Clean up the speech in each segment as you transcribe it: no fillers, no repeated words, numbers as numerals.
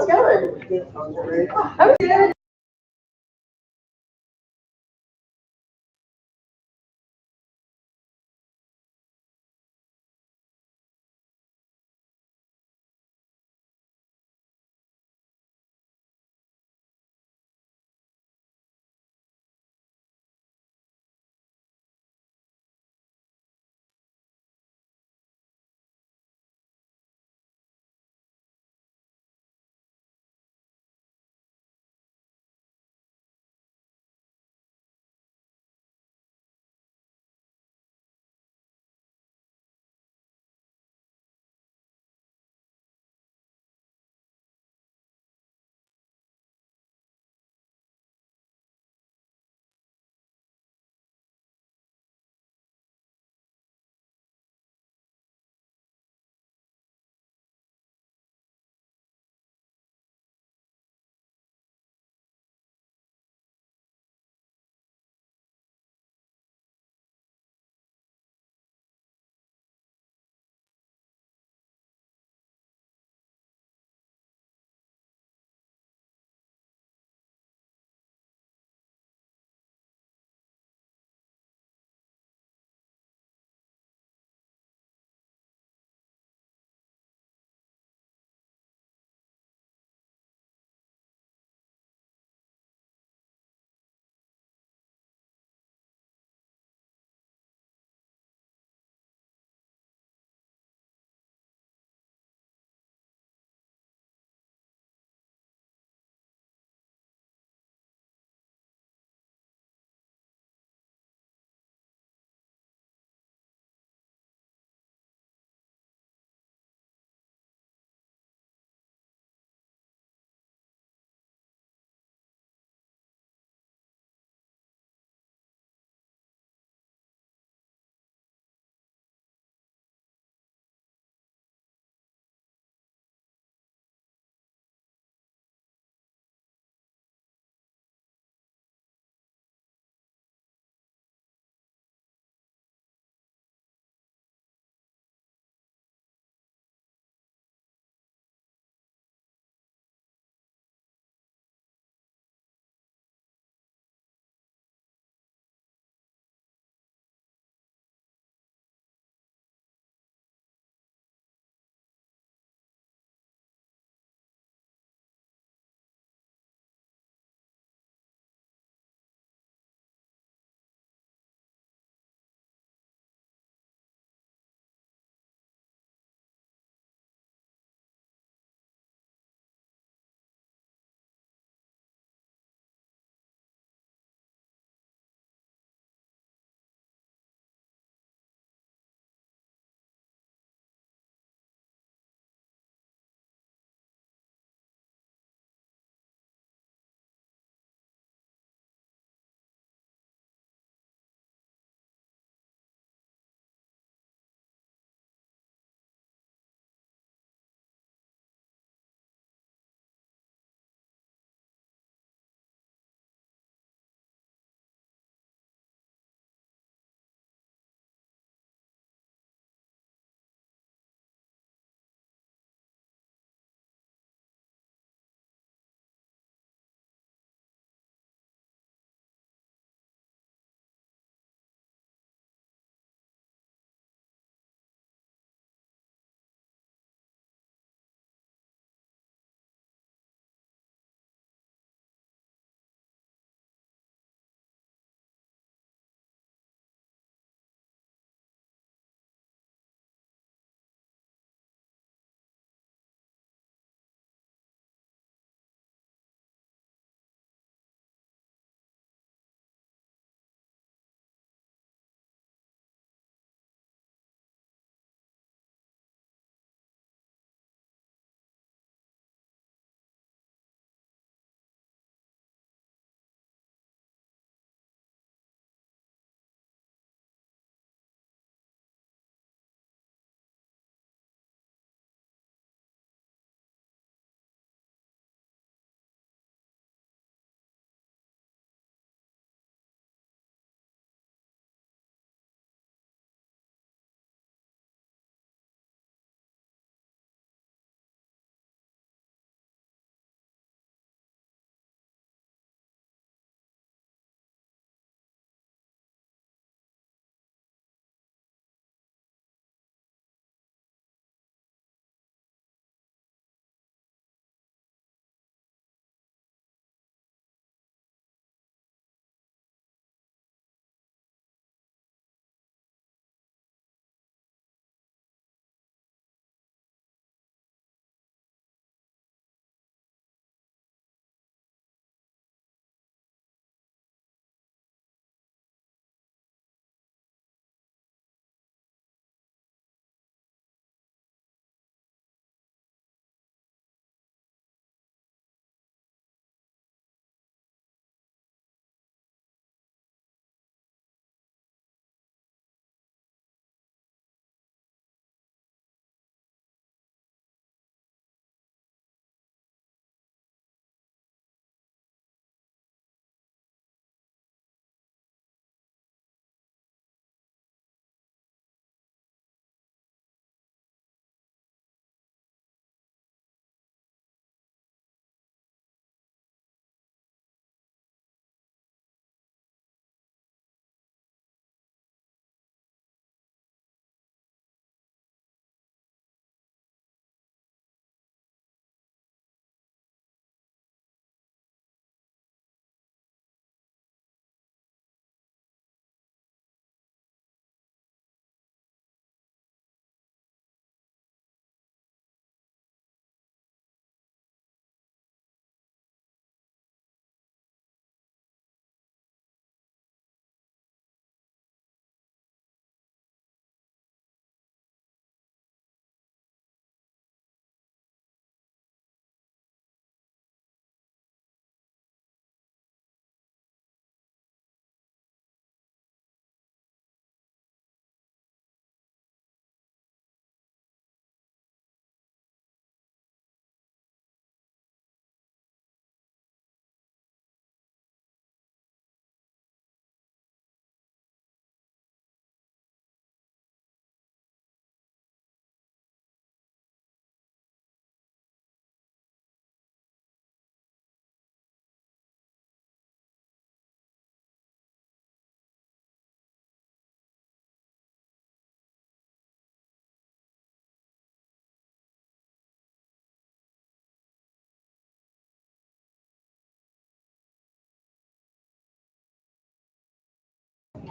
How's it going? I'm good.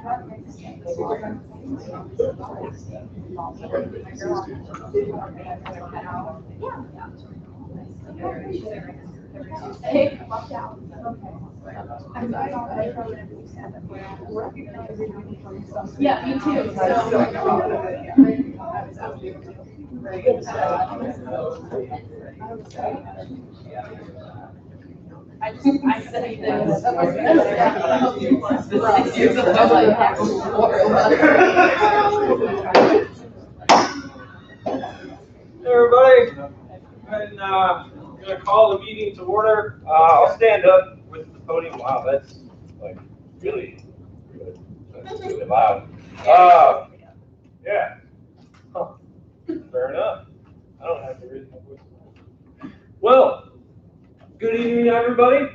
Yeah, me too. I studied this. Hey everybody, I'm going to call the meeting to order. I'll stand up with the podium. Wow, that's like really good. That's really loud. Yeah. Huh. Fair enough. I don't have to raise my voice. Well, good evening, everybody.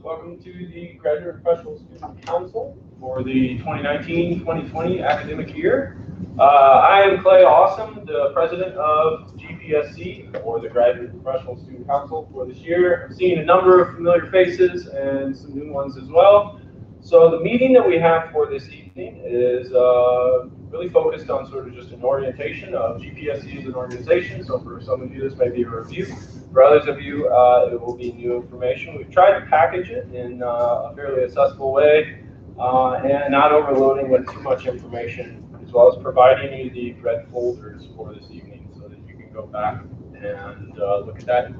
Welcome to the Graduate Professional Student Council for the 2019-2020 academic year. I am Clay Awesome, the president of GPSC, or the Graduate Professional Student Council for this year. I'm seeing a number of familiar faces and some new ones as well. So the meeting that we have for this evening is really focused on sort of just an orientation of GPSC as an organization. So for some of you, this may be a review. For others of you, it will be new information. We've tried to package it in a fairly accessible way and not overloading with too much information, as well as providing you the red folders for this evening so that you can go back and look at that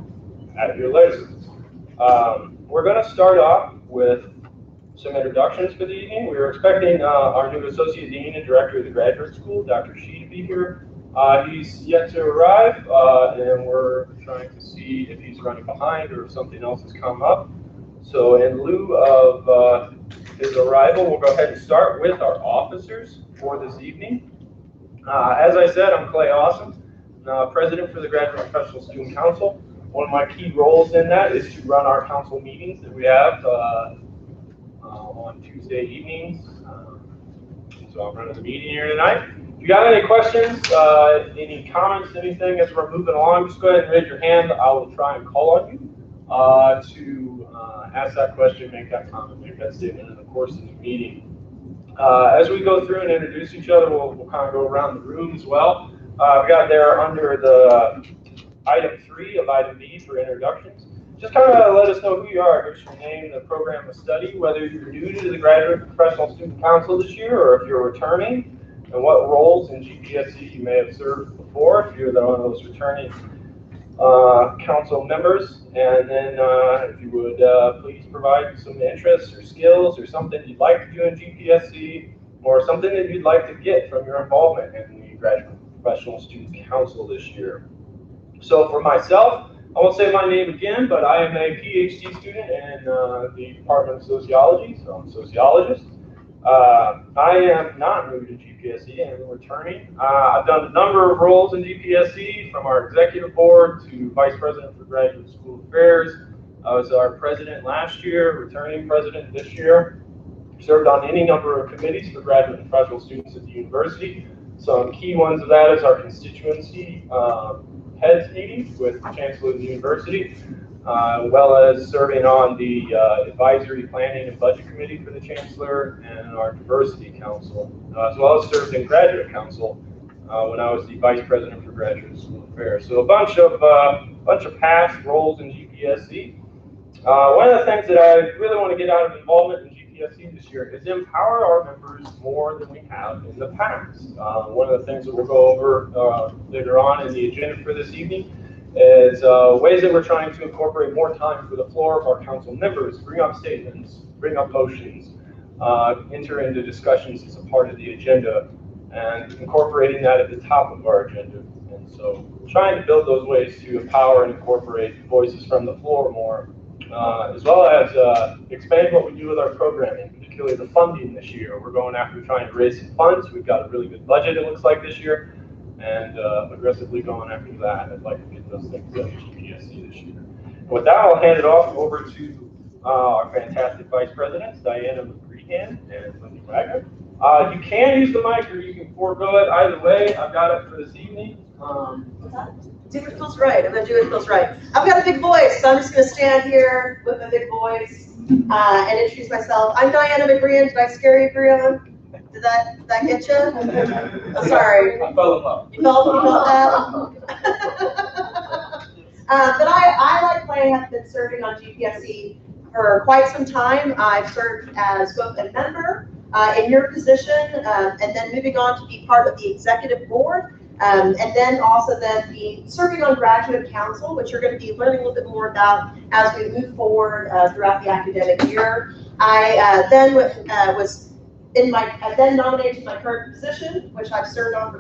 at your leisure. We're going to start off with some introductions for the evening. We are expecting our new Associate Dean and Director of the Graduate School, Dr. Shi, to be here. He's yet to arrive, and we're trying to see if he's running behind or if something else has come up. So in lieu of his arrival, we'll go ahead and start with our officers for this evening. As I said, I'm Clay Awesome, President for the Graduate Professional Student Council. One of my key roles in that is to run our council meetings that we have on Tuesday evenings. So I'm running the meeting here tonight. If you got any questions, any comments, anything as we're moving along, just go ahead and raise your hand. I will try and call on you to ask that question, make that comment, make that statement in the course of the meeting. As we go through and introduce each other, we'll kind of go around the room as well. I've got there under the item 3 of item B for introductions. Just kind of let us know who you are, give us your name, the program of study, whether you're new to the Graduate Professional Student Council this year or if you're returning, and what roles in GPSC you may have served before, if you're one of those returning council members. And then if you would please provide some interests or skills or something you'd like to do in GPSC or something that you'd like to get from your involvement in the Graduate Professional Student Council this year. So for myself, I won't say my name again, but I am a PhD student in the Department of Sociology, so I'm a sociologist. I am not new to GPSC, I'm returning. I've done a number of roles in GPSC, from our executive board to vice president for graduate school affairs. I was our president last year, returning president this year. Served on any number of committees for graduate and professional students at the university. Some key ones of that is our constituency heads meetings with the Chancellor of the University, as well as serving on the Advisory Planning and Budget Committee for the Chancellor and our Diversity Council, as well as served in Graduate Council when I was the Vice President for Graduate School Affairs. So a bunch of past roles in GPSC. One of the things that I really want to get out of involvement in GPSC this year is empower our members more than we have in the past. One of the things that we'll go over later on in the agenda for this evening is ways that we're trying to incorporate more time for the floor of our council members, bring up statements, bring up motions, enter into discussions as a part of the agenda, and incorporating that at the top of our agenda. And so trying to build those ways to empower and incorporate voices from the floor more, as well as expand what we do with our programming, particularly the funding this year. We're going after trying to raise some funds. We've got a really good budget, it looks like, this year, and aggressively going after that. I'd like to get those things done in GPSC this year. And with that, I'll hand it off over to our fantastic vice presidents, Diana McGreehan and Lindy Wagner. You can use the mic or you can forego it. Either way, I've got it for this evening. Do what feels right. I'm going to do what feels right. I've got a big voice, so I'm just going to stand here with a big voice and introduce myself. I'm Diana McGreehan. Did I scare you, Brianna? Did that get you? Oh, sorry. I fell in love. You felt that? But I, like Clay, have been serving on GPSC for quite some time. I've served as both a member in your position, and then moving on to be part of the executive board, and then also serving on graduate council, which you're going to be learning a little bit more about as we move forward throughout the academic year. I then then nominated to my current position, which I've served on for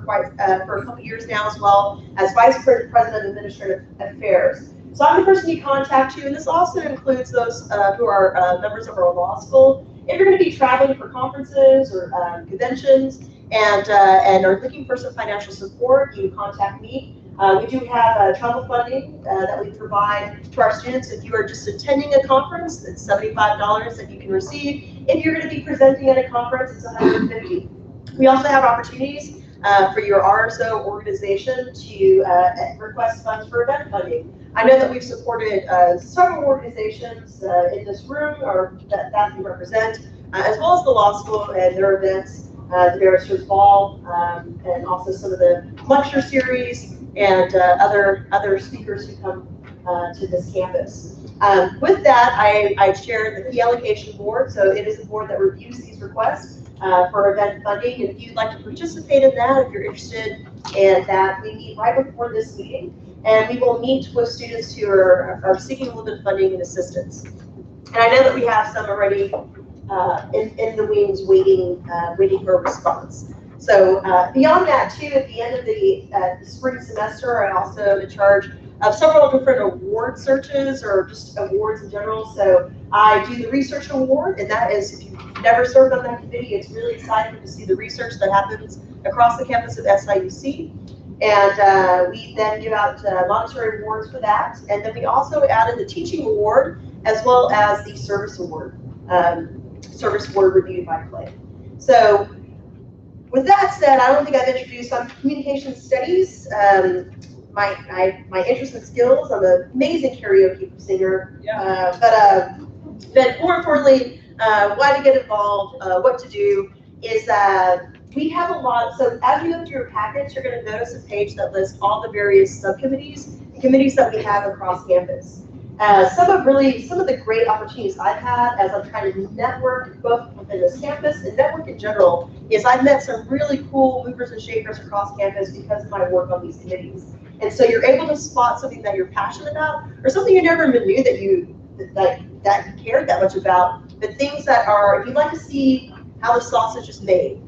a couple years now as well, as Vice President of Administrative Affairs. So I'm the person you contact you, and this also includes those who are members of our law school. If you're going to be traveling for conferences or conventions and are looking for some financial support, you contact me. We do have travel funding that we provide to our students. If you are just attending a conference, it's $75 that you can receive. If you're going to be presenting at a conference, it's $150. We also have opportunities for your RSO organization to request funds for event funding. I know that we've supported several organizations in this room or that we represent, as well as the law school and their events, the Barrister's Ball, and also some of the lecture series and other speakers who come to this campus. With that, I chair the fee allocation board, so it is the board that reviews these requests for event funding. And if you'd like to participate in that, if you're interested in that, we meet right before this meeting, and we will meet with students who are seeking a little bit of funding and assistance. And I know that we have some already in the wings waiting for a response. So beyond that too, at the end of the spring semester, I also am in charge of several different award searches or just awards in general. So I do the research award, and that is, if you've never served on that committee, it's really exciting to see the research that happens across the campus of SIUC. And we then give out monetary awards for that. And then we also added the teaching award as well as the service award reviewed by Clay. So with that said, I don't think I've introduced on communication studies. My interest and skills, I'm an amazing karaoke singer, but more importantly, why to get involved, what to do, is we have a lot. So as you go through your package, you're going to notice a page that lists all the various subcommittees and committees that we have across campus. Some of the great opportunities I've had as I'm trying to network both within this campus and network in general is I've met some really cool movers and shakers across campus because of my work on these committees. And so you're able to spot something that you're passionate about or something you never even knew that you cared that much about, but things that are, if you'd like to see how the sausage is made,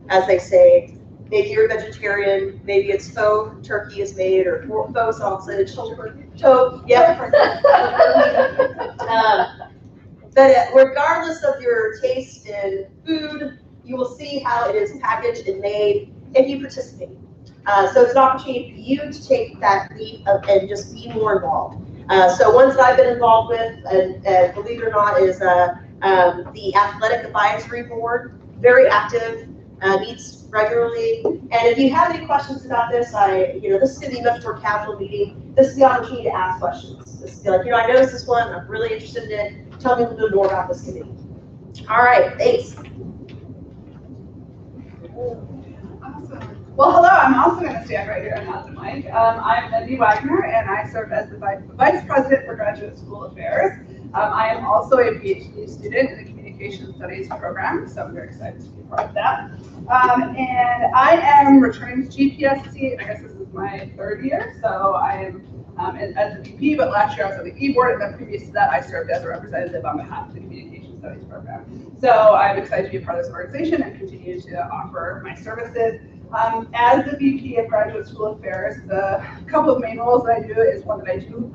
as they say, maybe you're a vegetarian, maybe it's faux turkey is made, or faux sausage, but regardless of your taste in food, you will see how it is packaged and made if you participate. So it's an opportunity for you to take that leap and just be more involved. So ones that I've been involved with, and believe it or not, is the Athletic Advisory Board, very active, meets regularly. And if you have any questions about this, this is going to be a much more casual meeting. This is the opportunity to ask questions. This is like, I noticed this one, I'm really interested in it. Tell me a little bit more about this committee. All right, thanks. Awesome. Well, hello, I'm also going to stand right here and not the mic. I'm Lindy Wagner, and I serve as the Vice President for Graduate School Affairs. I am also a PhD student in the Communication Studies program, so I'm very excited to be part of that. And I am returning to GPSC. I guess this is my third year, so I am as the VP, but last year I was on the e-board, and then previous to that I served as a representative on behalf of the Communication Studies program. So I'm excited to be a part of this organization and continue to offer my services. As the VP of Graduate School Affairs, the couple of main roles that I do is one that I do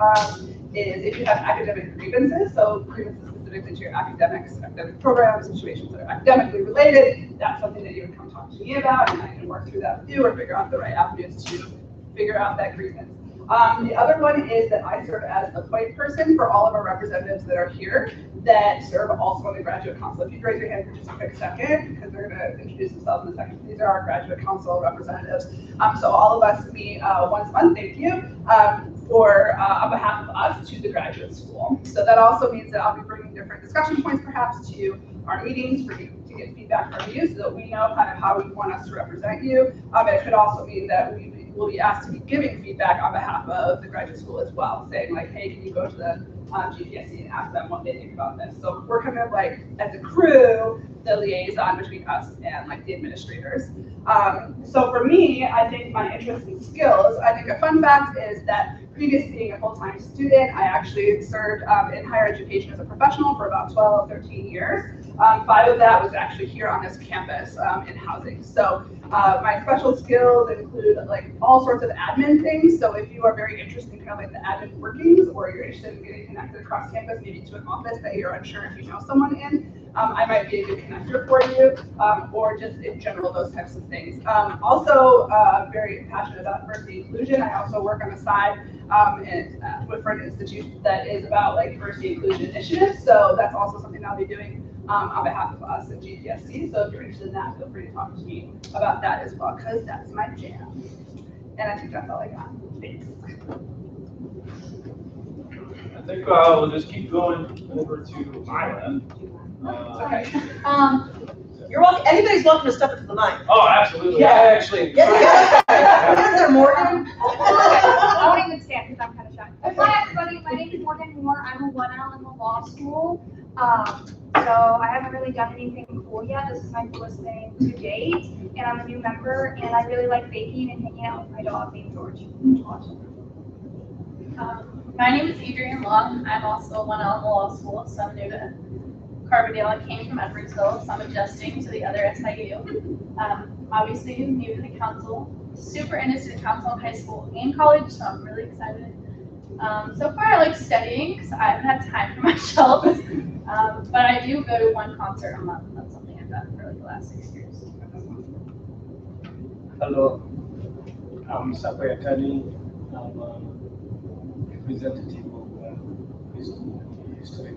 is if you have academic grievances, so grievances specifically to your academic programs, situations that are academically related, that's something that you would come talk to me about, and I can work through that with you or figure out the right avenues to figure out that grievance. The other one is that I serve as a point person for all of our representatives that are here that serve also on the Graduate Council. If you raise your hand for just a quick second, because they're going to introduce themselves in a second. These are our Graduate Council representatives. So all of us meet once a month, thank you, on behalf of us to the graduate school. So that also means that I'll be bringing different discussion points perhaps to our meetings for you to get feedback from you so that we know kind of how we want us to represent you. And it could also mean that we will be asked to be giving feedback on behalf of the graduate school as well, saying like, hey, can you go to the GPSC and ask them what they think about this? So we're kind of like, as a crew, the liaison between us and like the administrators. So for me, I think my interest in skills, I think a fun fact is that previous to being a full-time student, I actually served in higher education as a professional for about 12, 13 years. 5 of that was actually here on this campus in housing. So my special skills include like all sorts of admin things. So if you are very interested in kind of like the admin workings, or you're interested in getting connected across campus, maybe to an office that you're unsure if you know someone in, I might be a good connector for you, or just in general, those types of things. Also very passionate about diversity inclusion. I also work on the side for an institute that is about like diversity inclusion initiatives. So that's also something I'll be doing on behalf of us at GPSC. So if you're interested in that, feel free to talk to me about that as well, because that's my jam. And I think that's all I got. Thanks. I think we'll just keep going over to my left. Okay. You're welcome. Anybody's welcome to step up to the mic. Oh, absolutely. Yeah. I actually. Yeah. Is there Morgan? I won't even stand because I'm kind of shy. Hi everybody, my name is Morgan Moore. I'm a 1L in the law school. So I haven't really done anything cool yet. This is my coolest thing to date, and I'm a new member, and I really like baking and hanging out with my dog named George. My name is Adrienne Long. I'm also a 1L in the law school, so I'm new to Carbondale. I came from Edwardsville, so I'm adjusting to the other SIU. Obviously, new to the council, super into student council in high school and college, so I'm really excited. So far, I like studying because I haven't had time for myself, but I do go to 1 concert a month. That's something I've done for like the last 6 years. Hello, I'm Sapoya Kani. I'm a representative of history.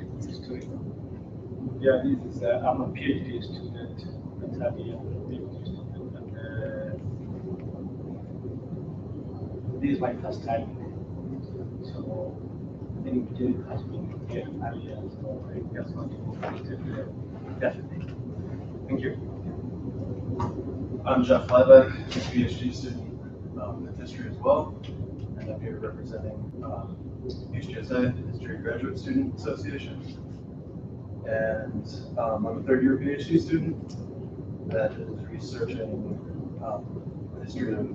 Yeah, this is I'm a PhD student, a third year PhD student, and this is my first time. So the invitation has been here earlier, so I just want to definitely. Thank you. I'm Jeff Liebeck, a PhD student in history as well, and I'm here representing HGSA, History Graduate Student Association. And I'm a 3rd year PhD student that is researching the history of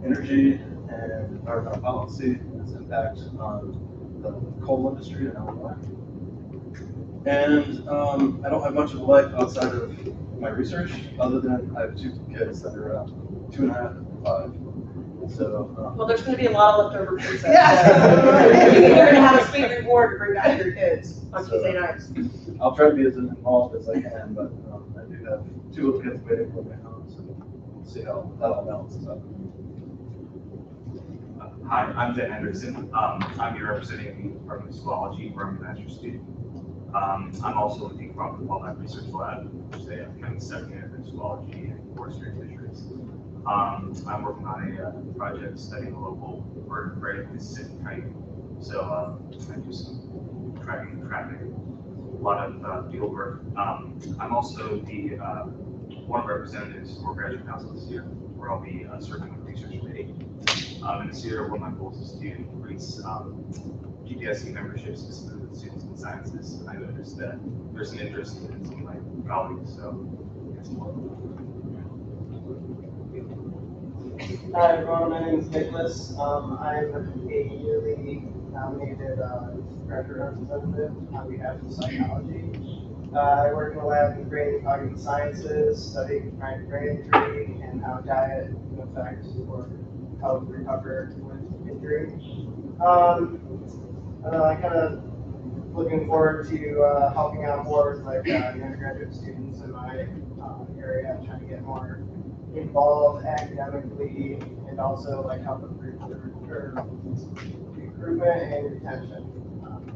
energy and environmental policy and its impact on the coal industry in Illinois. And I don't have much of a life outside of my research, other than I have 2 kids that are around 2.5 and 5. So, Well, there's going to be a lot of leftover pizza. Yeah. So you're going to have a sweet reward to bring back to your kids on Tuesday nights. I'll try to be as involved as I can, but I do have 2 little kids waiting for me at home, so we'll see how that all balances up. Hi, I'm Dan Henderson. I'm here representing the Department of Zoology, where I'm a master's student. I'm also in the Carbondale Wildlife Research Lab, which is a kind of secondary in zoology and forestry and fisheries. I'm working on a project studying the local bird prey, Mississippi kite. So I do some tracking and trapping, a lot of field work. I'm also the one of the representatives for Graduate Council this year, where I'll be serving on the research committee. And this year, one of my goals is to increase GPSC membership, specifically with students in sciences. And I noticed that there's an interest in some of my colleagues, so it's more. Hi everyone, my name is Nicholas. I'm a yearly nominated graduate representative on behalf of psychology. I work in a lab in brain and cognitive sciences, studying brain injury and how diet can affect or help recover with injury. I kind of looking forward to helping out more with like undergraduate students in my area, trying to get more involved academically and also like help with recruitment and retention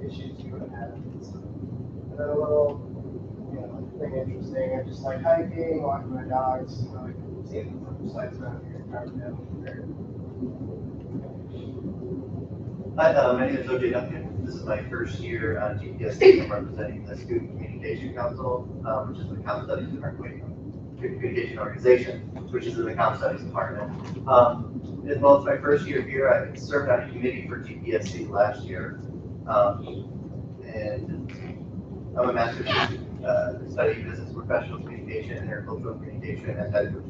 issues you would have. And then a little, thing interesting. I just like hiking, walking my dogs, like seeing the sights around here in Carbondale. Hi, my name is O.J. Duncan. This is my first year on GPSC. I'm representing the Student Communication Council, which is the Comm Studies Department. Communication Organization, which is in the Comm Studies Department. As well as my first year here, I served on a committee for GPSC last year. And I'm a master's studying business professional communication and intercultural communication at Edinburgh.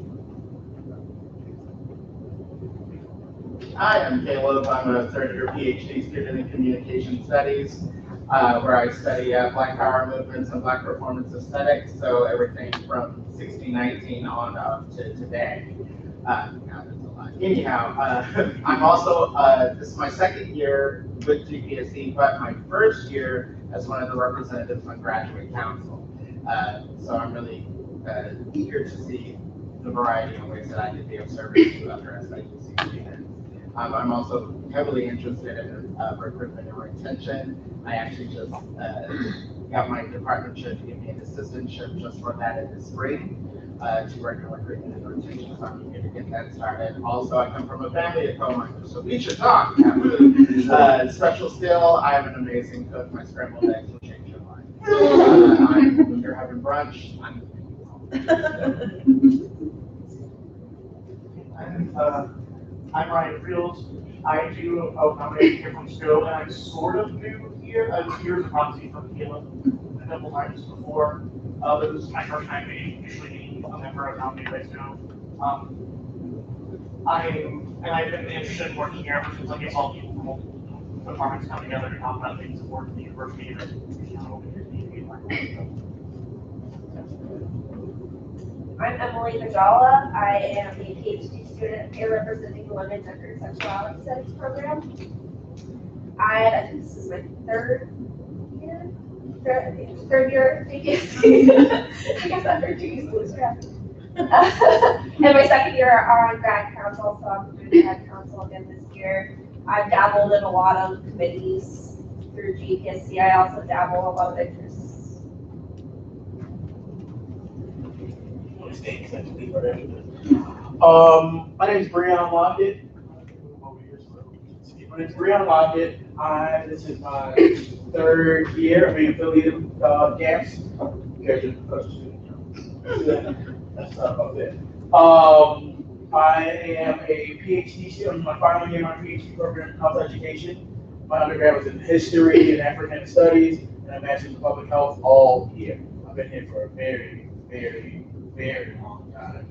Hi, I'm Caleb. I'm a third-year PhD student in communication studies, where I study Black power movements and Black performance aesthetics, so everything from 1619 on up to today. Anyhow, I'm also, this is my second year with GPSC, but my first year as one of the representatives on Graduate Council. So I'm really eager to see the variety of ways that I can be of service to other SIUC students. I'm also heavily interested in recruitment and retention. I actually just got my departmentship to give me an assistantship just for that in the spring to work in recruitment and retention. So I'm eager to get that started. Also, I come from a family of coal-miners, so we should talk. Special skill, I'm an amazing cook. My scrambled eggs will change your life. When you're having brunch, I'm Ryan Fields. I do accommodate here from school, and I'm sort of new here. I was here as a proxy for Caleb a couple times before, but this is my first time officially being a member of Accommodate by School. I've been interested in working here ever since I guess all people from multiple departments come together to talk about things that work in the university and I'm Emily Najala. I am a PhD student here representing the London Gender and Sexuality Studies program. I think this is my third year GPSC. I guess after 2 years lose track. And my second year on grad council, so I'm doing grad council again this year. I've dabbled in a lot of committees through GPSC. I also dabble in a lot of interests. My name is Breon Lockett. This is my third year. I'm being affiliated with GAMS. That's not about that. I am a PhD student. I'm in my final year on PhD program in health education. My undergrad was in history and African studies, and a master's in public health all year. I've been here for a very, very, very long time.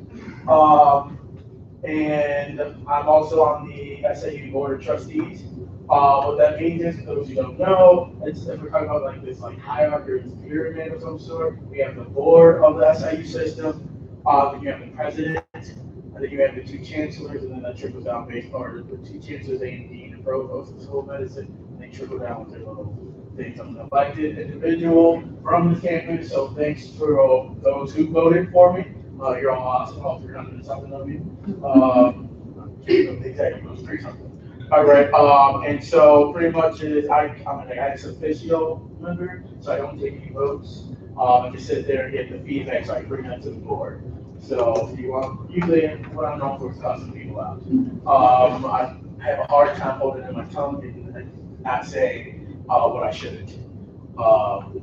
And I'm also on the SAU Board of Trustees. What that means is, for those who don't know, if we're talking about like this hierarchy or pyramid of some sort, we have the board of the SIU system, then you have the president, and then you have the two chancellors, and then that trickles down based on the two chancellors, A and D, and provost of school of medicine, and they trickle down with their little things. I'm an elected individual from the campus, so thanks for those who voted for me. You're all awesome, all 300 something of you. Exactly, it was 300. All right, and so pretty much I'm an ex officio member, so I don't take any votes. I just sit there and get the feedback, so I can bring that to the board. So if you want, usually what I'm known for is cussing people out. I have a hard time holding in my tongue and not saying what I shouldn't. I'm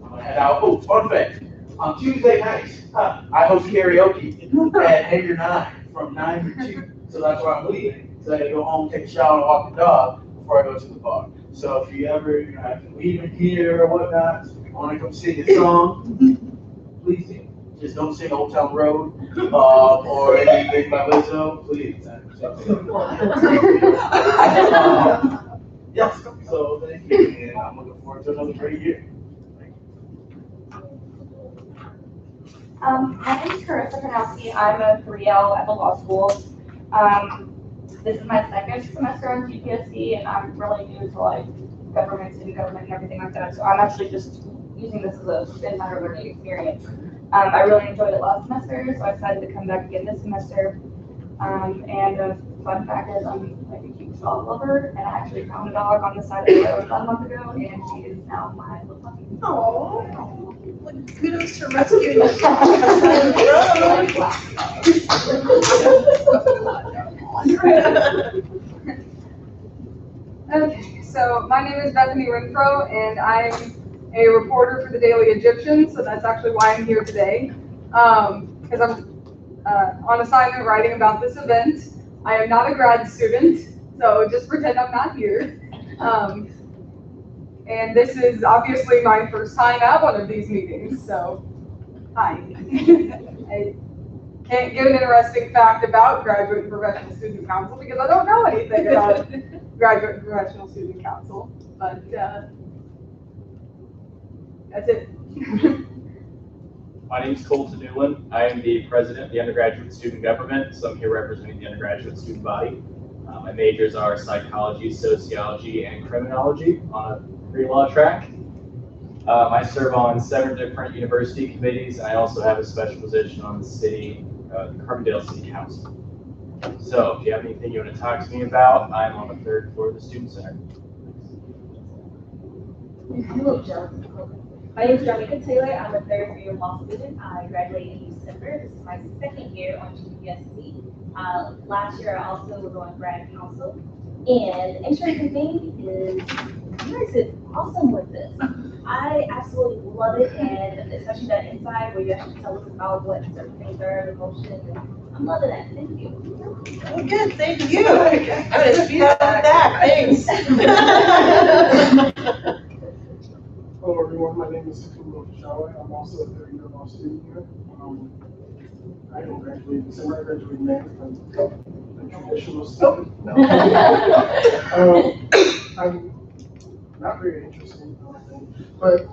gonna head out. Oh, fun fact. On Tuesday nights, I host karaoke at Hanger 9 from 9 to 2. So that's why I'm leaving. So I gotta go home, take a shower, and walk the dog before I go to the bar. So if you ever have to leave in here or whatnot, want to come sing a song, please do. Just don't sing Old Town Road or anything by Lizzo, please. Yes, so thank you, and I'm looking forward to another great year. My name is Carissa Kanowski. I'm a 3L at the law school. This is my second semester on GPSC, and I'm really new to like government, city government, and everything like that. So I'm actually just using this as an entire learning experience. I really enjoyed it last semester, so I decided to come back again this semester. And a fun fact is I'm like a huge dog lover, and I actually found a dog on the side of the road about a month ago, and she is now my little puppy. Oh, kudos to rescuing the Okay, so my name is Bethany Renfro, and I'm a reporter for the Daily Egyptian, so that's actually why I'm here today. Because I'm on assignment writing about this event. I am not a grad student, so just pretend I'm not here. And this is obviously my first time at one of these meetings, so hi. I can't give an interesting fact about Graduate and Professional Student Council because I don't know anything about Graduate and Professional Student Council, but that's it. My name is Colton Newland. I am the president of the undergraduate student government, so I'm here representing the undergraduate student body. My majors are psychology, sociology, and criminology on a pre-law track. I serve on 7 different university committees, and I also have a special position on the Carbondale City Council. So if you have anything you want to talk to me about, I'm on the 3rd floor of the Student Center. Hello, Joe. My name is Jamaica Taylor. I'm a 3rd year law student. I graduated in December. This is my 2nd year on GPSC. Last year, I also was on grad council. And the interesting thing is, you guys did awesome with this. I absolutely love it, and especially that inside where you actually tell us about what certain things are, the motion. I'm loving that. Thank you. Oh, good, thank you. I'm gonna speed up that, thanks. Hello everyone, my name is Takumo Shawe. I'm also a 3rd year law student here. I don't graduate in December, I graduate in May. I'm a traditional student. No. I'm not very interesting, but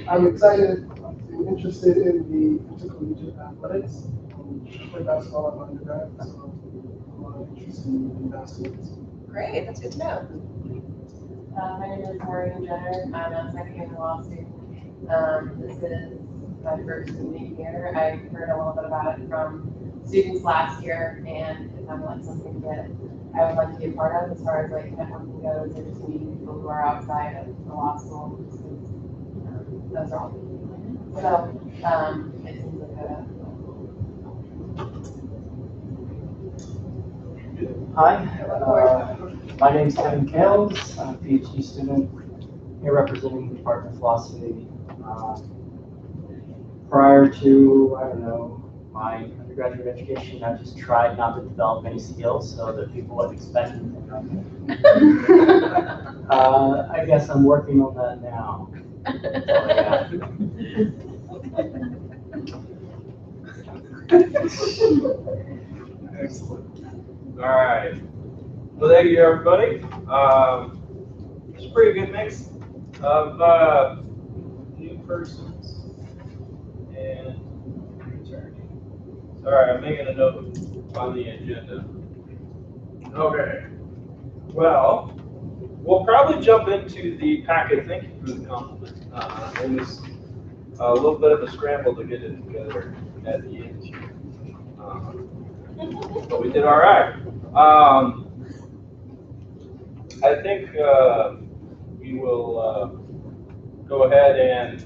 I'm excited and interested in the intercollegiate athletics. I play basketball at my undergrad, so I'm interested in basketball. Great, that's good to know. My name is Maureen Jenner. I'm a 2nd year law student. This is my first meeting here. I've heard a little bit about it from students last year, and it sounded like something that I would like to be a part of as far as like networking goes, or just meeting people who are outside of the law school. Those are all. So it seems like Hi, my name is Kevin Kales. I'm a PhD student here representing the Department of Philosophy. Prior to, I don't know, my undergraduate education, I just tried not to develop any skills so that people wouldn't expect anything from me. I guess I'm working on that now. Excellent. All right. Well, thank you, everybody. It's a pretty good mix of new persons and returning. All right, I'm making a note on the agenda. Okay. Well, we'll probably jump into the packet. Thank you for the compliment. It was a little bit of a scramble to get it together at the end here. But we did all right. I think we will go ahead and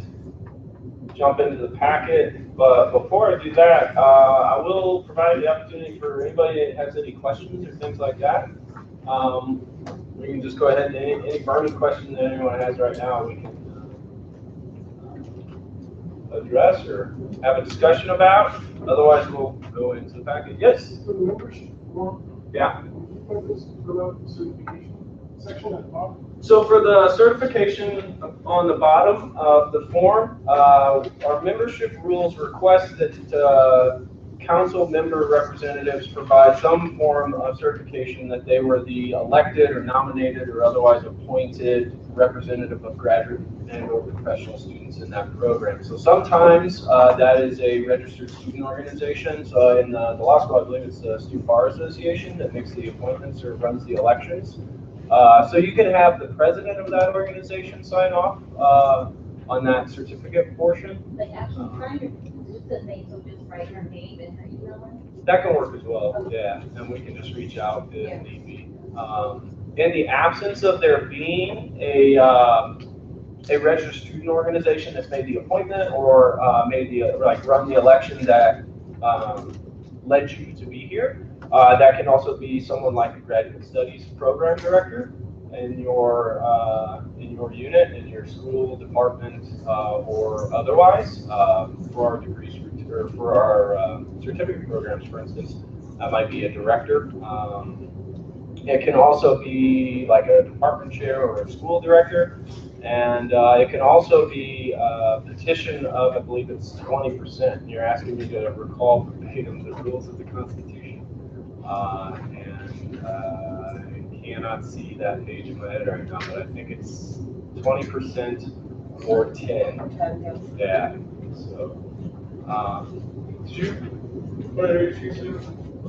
jump into the packet. But before I do that, I will provide the opportunity for anybody that has any questions or things like that. We can just go ahead and any burning questions that anyone has right now, we can address or have a discussion about. Otherwise, we'll go into the packet. Yes? For the membership form, yeah. Certification section at the bottom. So for the certification on the bottom of the form, our membership rules request that council member representatives provide some form of certification that they were the elected or nominated or otherwise appointed representative of graduate and or professional students in that program. So sometimes that is a registered student organization. So in the law school, I believe it's the Student Bar Association that makes the appointments or runs the elections. So you can have the president of that organization sign off on that certificate portion. Like actually trying to do the thing, so just write her name and her email. That can work as well, yeah, and we can just reach out if need be. In the absence of there being a registered student organization that's made the appointment or made the run the election that led you to be here, that can also be someone like a graduate studies program director in your unit, in your school, department, or otherwise, for our degrees or for our certificate programs, for instance. That might be a director. It can also be like a department chair or a school director. And it can also be a petition of, I believe it's 20%. You're asking me to recall verbatim the rules of the Constitution. I cannot see that page in my head right now, but I think it's 20% or 10. Yeah. So, did you want to introduce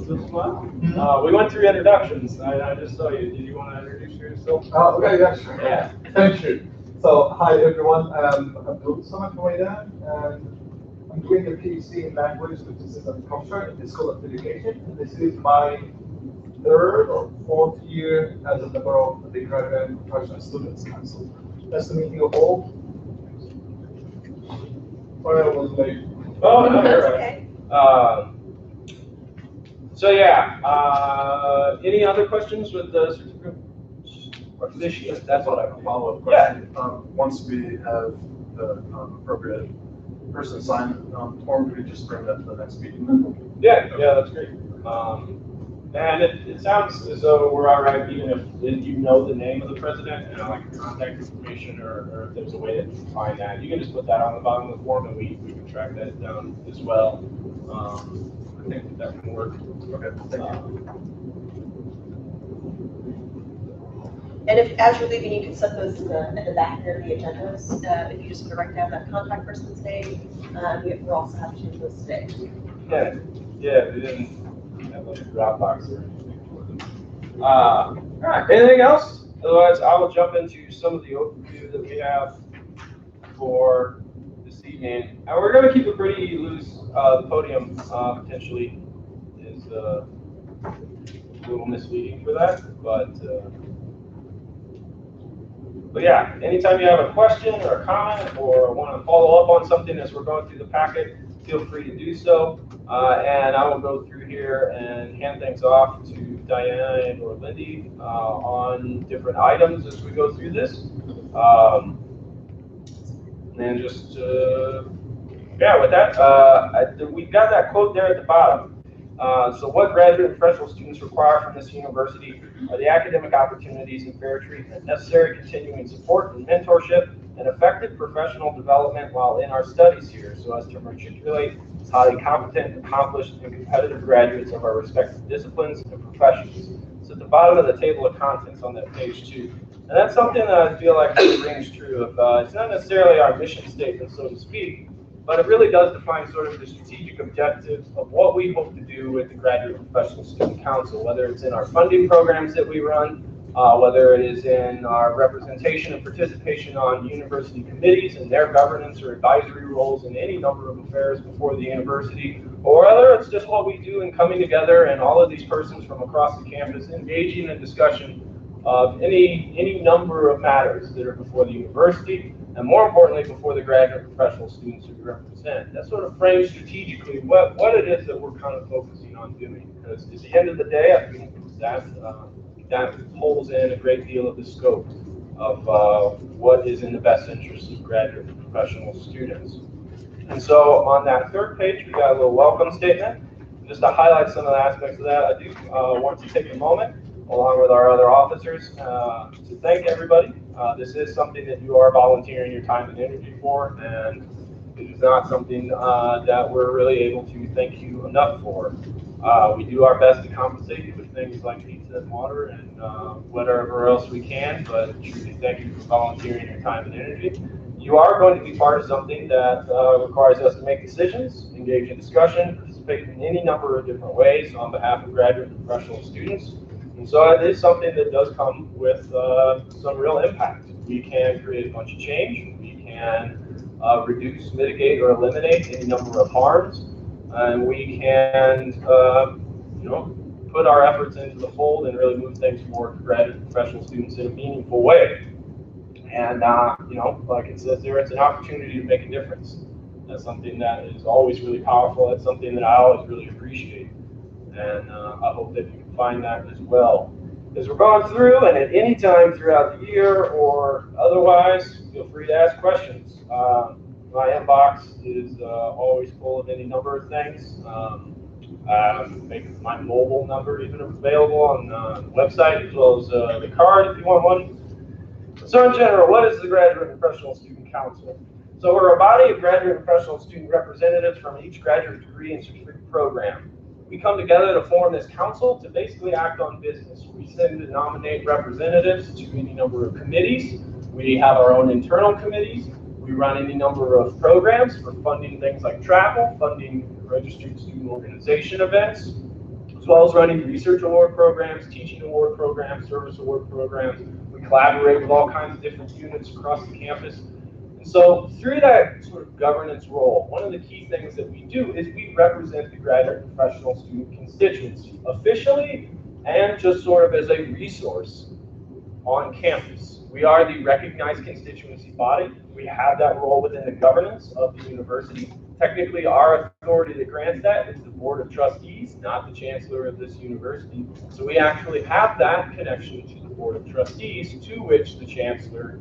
this one? We went through introductions. I just saw you. Did you want to introduce yourself? Okay, yeah, sure. Yeah. Thank you. So, hi everyone. I'm Abdul Samad Hawaiian, and I'm doing a PhD in language, literacy, and culture in the School of Education. And this is my third or fourth year as a member of the Graduate and Professional Students Council. Nice to meet you all. Sorry I was late. Oh, no, you're right. So yeah, any other questions with the certificate? This year, that's what I can follow up question. Once we have the appropriate person sign form, could we just bring that to the next meeting? Yeah, that's great. And it sounds as though we're all right, even if you know the name of the president and like contact information, or if there's a way that you can find that, you can just put that on the bottom of the form, and we can track that down as well. I think that can work. Okay, thank you. And if, as you're leaving, you can set those in the back there of the agendas. If you just want to write down that contact person's name, we're also happy to do those today. Yeah, we didn't have like a Dropbox or anything for them. All right, anything else? Otherwise, I will jump into some of the overview that we have for this evening. And we're going to keep it pretty loose. The podium potentially is a little misleading for that, but yeah, anytime you have a question or a comment or want to follow up on something as we're going through the packet, feel free to do so. And I will go through here and hand things off to Diana and or Lindy on different items as we go through this. And just, yeah, with that, we've got that quote there at the bottom. So what graduate and professional students require from this university are the academic opportunities and fair treatment, necessary continuing support and mentorship, and effective professional development while in our studies here, so as to matriculate as highly competent, accomplished, and competitive graduates of our respective disciplines and professions. So at the bottom of the table of contents on that page 2. And that's something that I feel like really rings true. It's not necessarily our mission statement, so to speak, but it really does define sort of the strategic objectives of what we hope to do with the Graduate and Professional Student Council, whether it's in our funding programs that we run, whether it is in our representation and participation on university committees and their governance or advisory roles in any number of affairs before the university, or whether it's just what we do in coming together and all of these persons from across the campus engaging in discussion of any number of matters that are before the university, and more importantly, before the graduate and professional students who we represent. That sort of frames strategically what it is that we're kind of focusing on doing. Because at the end of the day, I think that pulls in a great deal of the scope of what is in the best interest of graduate and professional students. And so on that third page, we got a little welcome statement. Just to highlight some of the aspects of that, I do want to take a moment, along with our other officers, to thank everybody. This is something that you are volunteering your time and energy for, and it is not something that we're really able to thank you enough for. We do our best to compensate you with things like pizza and water and whatever else we can, but truly thank you for volunteering your time and energy. You are going to be part of something that requires us to make decisions, engage in discussion, participate in any number of different ways on behalf of graduate and professional students. And so it is something that does come with some real impact. We can create a bunch of change. We can reduce, mitigate, or eliminate any number of harms. And we can, put our efforts into the fold and really move things forward for graduate and professional students in a meaningful way. And, like it says there, it's an opportunity to make a difference. That's something that is always really powerful. That's something that I always really appreciate. And I hope that you can find that as well. As we're going through, and at any time throughout the year or otherwise, feel free to ask questions. My inbox is always full of any number of things. Make my mobile number even available on the website, as well as the card if you want one. So in general, what is the Graduate and Professional Student Council? So we're a body of graduate and professional student representatives from each graduate degree and certificate program. We come together to form this council to basically act on business. We send and nominate representatives to any number of committees. We have our own internal committees. We run any number of programs for funding things like travel, funding registered student organization events, as well as running research award programs, teaching award programs, service award programs. We collaborate with all kinds of different units across the campus. And so through that sort of governance role, one of the key things that we do is we represent the graduate and professional student constituency officially and just sort of as a resource on campus. We are the recognized constituency body. We have that role within the governance of the university. Technically, our authority that grants that is the Board of Trustees, not the Chancellor of this university. So we actually have that connection to the Board of Trustees, to which the Chancellor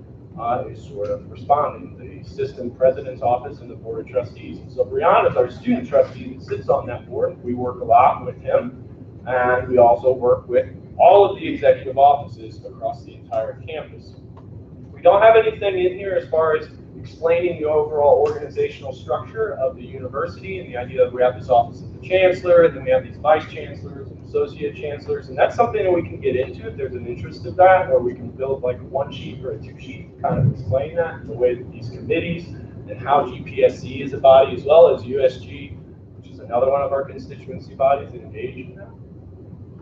is sort of responding. The System President's Office and the Board of Trustees. And so Brianna is our student trustee that sits on that board. We work a lot with him, and we also work with all of the executive offices across the entire campus. We don't have anything in here as far as explaining the overall organizational structure of the university and the idea that we have this office of the chancellor, and then we have these vice chancellors and associate chancellors, and that's something that we can get into if there's an interest of that, or we can build like a 1-sheet or a 2-sheet kind of explain that, the way that these committees and how GPSC is a body, as well as USG, which is another one of our constituency bodies that engage in that.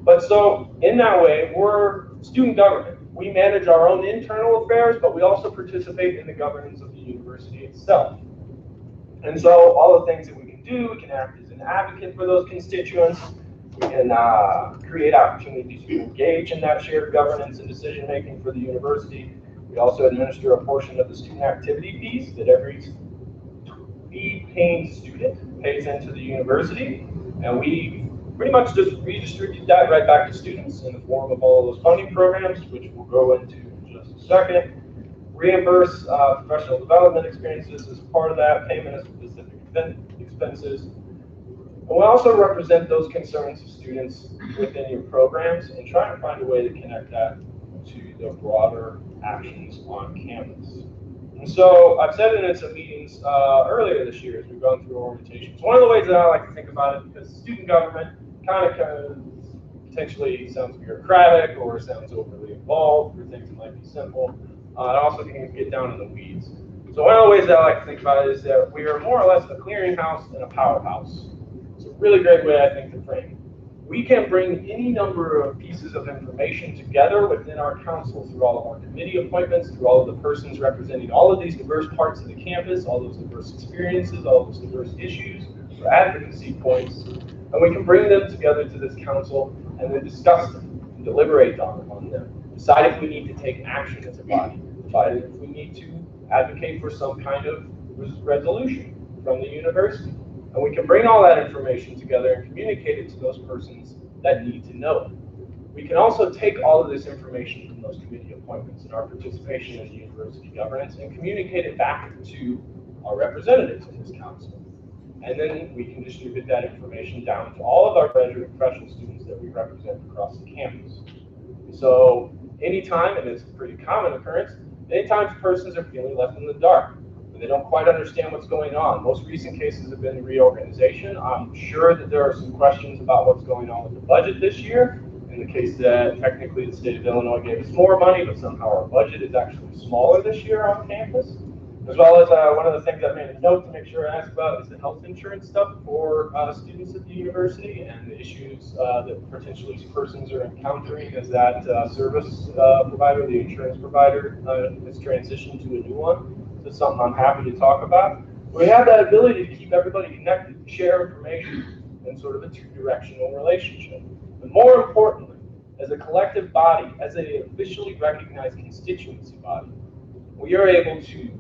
But so in that way, we're student government. We manage our own internal affairs, but we also participate in the governance of the university itself. And so all the things that we can do, we can act as an advocate for those constituents. We can create opportunities to engage in that shared governance and decision making for the university. We also administer a portion of the student activity fees that every fee-paying student pays into the university, and we pretty much just redistribute that right back to students in the form of all of those funding programs, which we'll go into in just a second. Reimburse professional development experiences as part of that, payment of specific expenses. And we also represent those concerns of students within your programs and try to find a way to connect that to the broader actions on campus. And so I've said it in some meetings earlier this year as we've gone through orientations. One of the ways that I like to think about it, because student government kind of potentially sounds bureaucratic or sounds overly involved, or things that might be simple. It also can get down in the weeds. So one of the ways that I like to think about it is that we are more or less a clearinghouse and a powerhouse. It's a really great way, I think, to frame it. We can bring any number of pieces of information together within our council through all of our committee appointments, through all of the persons representing all of these diverse parts of the campus, all those diverse experiences, all those diverse issues or advocacy points, and we can bring them together to this council and then discuss them and deliberate on them. Decide if we need to take action as a body. Decide if we need to advocate for some kind of resolution from the university. And we can bring all that information together and communicate it to those persons that need to know it. We can also take all of this information from those committee appointments and our participation in the university governance and communicate it back to our representatives in this council. And then we can distribute that information down to all of our graduate and professional students that we represent across the campus. So anytime, and it's a pretty common occurrence, anytime persons are feeling left in the dark, they don't quite understand what's going on. Most recent cases have been the reorganization. I'm sure that there are some questions about what's going on with the budget this year. In the case that technically the state of Illinois gave us more money, but somehow our budget is actually smaller this year on campus. As well as one of the things I made a note to make sure I ask about is the health insurance stuff for students at the university and the issues that potentially persons are encountering as that service provider, the insurance provider, has transitioned to a new one. So it's something I'm happy to talk about. We have that ability to keep everybody connected, share information in sort of a two-directional relationship. But more importantly, as a collective body, as an officially recognized constituency body, we are able to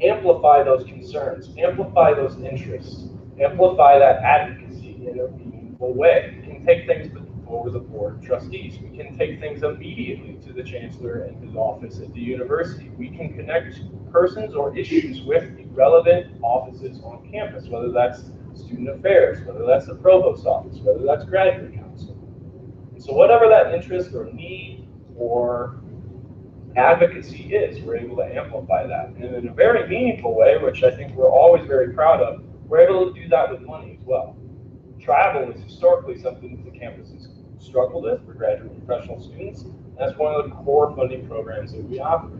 amplify those concerns, amplify those interests, amplify that advocacy in a meaningful way. We can take things over the board of trustees. We can take things immediately to the chancellor and his office at the university. We can connect persons or issues with the relevant offices on campus, whether that's student affairs, whether that's the provost office, whether that's graduate council. And so whatever that interest or need or advocacy is, we're able to amplify that. And in a very meaningful way, which I think we're always very proud of, we're able to do that with money as well. Travel is historically something that the campus has struggled with for graduate and professional students. That's one of the core funding programs that we offer,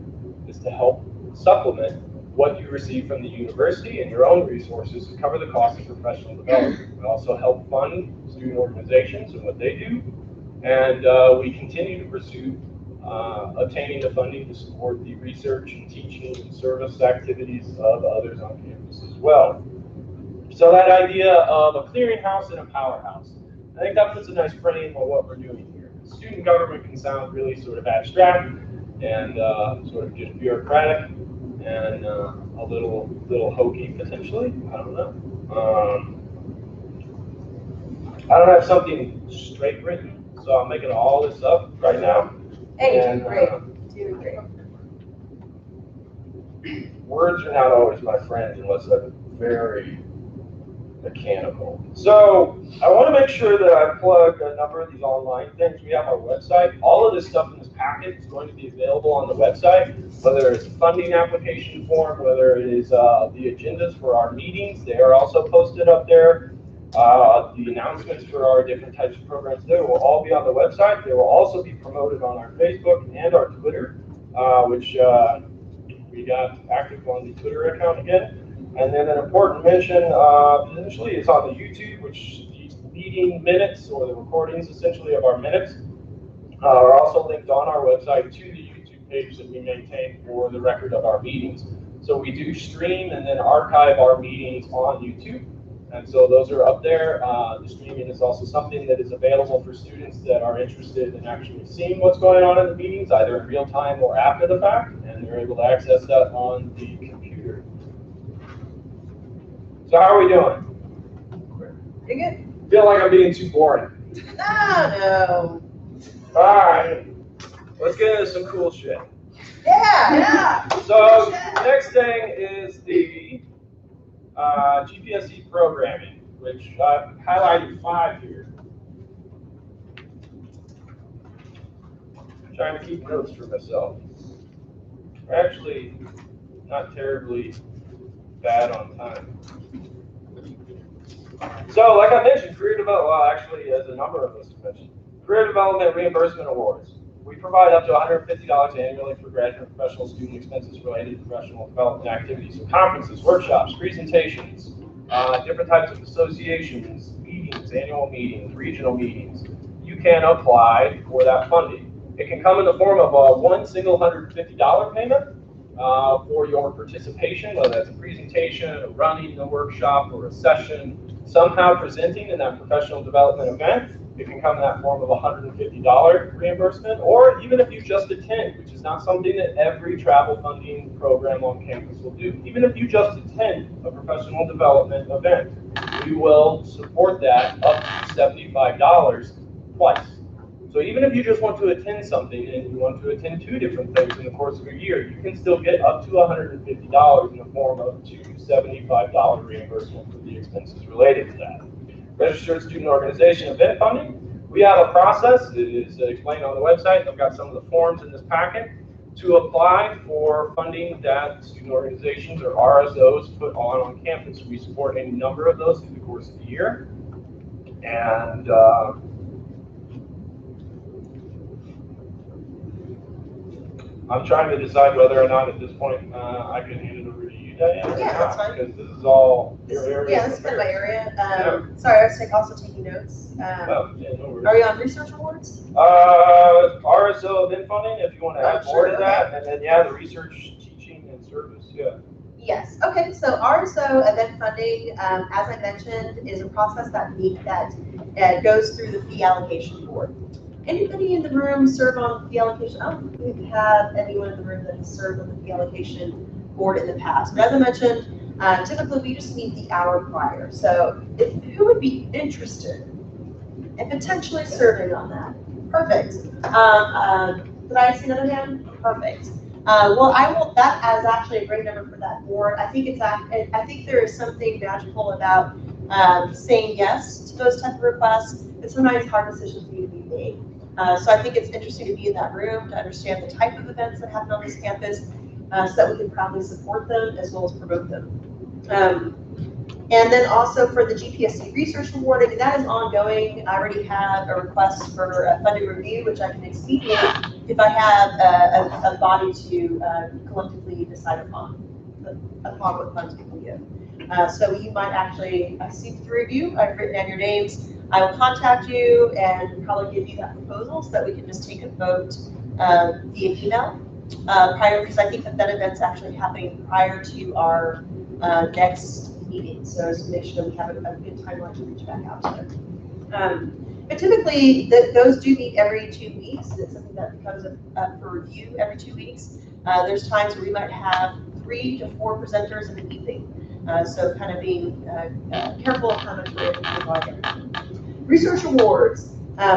is to help supplement what you receive from the university and your own resources to cover the cost of professional development. We also help fund student organizations and what they do. And we continue to pursue obtaining the funding to support the research and teaching and service activities of others on campus as well. So that idea of a clearinghouse and a powerhouse, I think that puts a nice frame on what we're doing here. Student government can sound really sort of abstract and sort of just bureaucratic and a little hokey potentially. I don't know. I don't have something straight written, so I'm making all this up right now. Hey, and, great. Doing great. Words are not always my friend unless I'm very mechanical. So I want to make sure that I plug a number of these online things. We have our website. All of this stuff in this packet is going to be available on the website, whether it's a funding application form, whether it is the agendas for our meetings. They are also posted up there. The announcements for our different types of programs there will all be on the website. They will also be promoted on our Facebook and our Twitter, which we got active on the Twitter account again. And then an important mention, potentially, is on the YouTube, which these meeting minutes, or the recordings, essentially, of our minutes, are also linked on our website to the YouTube page that we maintain for the record of our meetings. So we do stream and then archive our meetings on YouTube. And so those are up there. The streaming is also something that is available for students that are interested in actually seeing what's going on in the meetings, either in real time or after the fact, and they're able to access that on the computer. So how are we doing? Pretty good. Feel like I'm being too boring. No. All right, let's get into some cool shit. Yeah. So next thing is the GPSC programming, which I've highlighted 5 here. I'm trying to keep notes for myself. We're actually not terribly bad on time. So, like I mentioned, career development, well, actually, as a number of us mentioned, career development reimbursement awards. We provide up to $150 annually for graduate and professional student expenses related to professional development activities, so conferences, workshops, presentations, different types of associations, meetings, annual meetings, regional meetings. You can apply for that funding. It can come in the form of one single $150 payment for your participation, whether that's a presentation, running a workshop, or a session, somehow presenting in that professional development event. It can come in that form of $150 reimbursement, or even if you just attend, which is not something that every travel funding program on campus will do. Even if you just attend a professional development event, we will support that up to $75 twice. So even if you just want to attend something and you want to attend 2 different things in the course of a year, you can still get up to $150 in the form of 2 $75 reimbursement for the expenses related to that. Registered Student Organization event funding. We have a process that is explained on the website. I've got some of the forms in this packet to apply for funding that student organizations or RSOs put on campus. We support a number of those through the course of the year. And I'm trying to decide whether or not at this point I can hand it over to you, Diane. Yeah, that's fine. Because this is all your area. Yeah, this is kind of my area. Sorry, I was also taking notes. Oh, yeah, no worries. Are we on research awards? RSO event funding, if you want to add more to that, and then the research, teaching, and service, yeah. Yes. Okay. So RSO event funding, as I mentioned, is a process that goes through the fee allocation board. Anybody in the room serve on the fee allocation? I don't think we have anyone in the room that has served on the fee allocation board in the past. But as I mentioned, typically we just meet the hour prior. So who would be interested and potentially serving on that. Perfect. Did I see another hand? Perfect. Well, that is actually a great number for that board. I think I think there is something magical about saying yes to those type of requests. It's sometimes hard decisions need to be made. So I think it's interesting to be in that room to understand the type of events that happen on this campus, so that we can proudly support them as well as promote them. And then also for the GPSC Research Award, I mean, that is ongoing. I already have a request for a funding review, which I can expedite if I have a body to collectively decide upon what funds we can give. So you might actually, I see the review, I've written down your names. I will contact you and probably give you that proposal so that we can just take a vote via email prior, because I think that event's actually happening prior to our next meeting. So just make sure we have a good timeline to reach back out to them. But typically, those do meet every 2 weeks. It's something that becomes up for review every 2 weeks. There's times where we might have 3 to 4 presenters in an evening. So kind of being careful of how much we're able to provide. Research awards.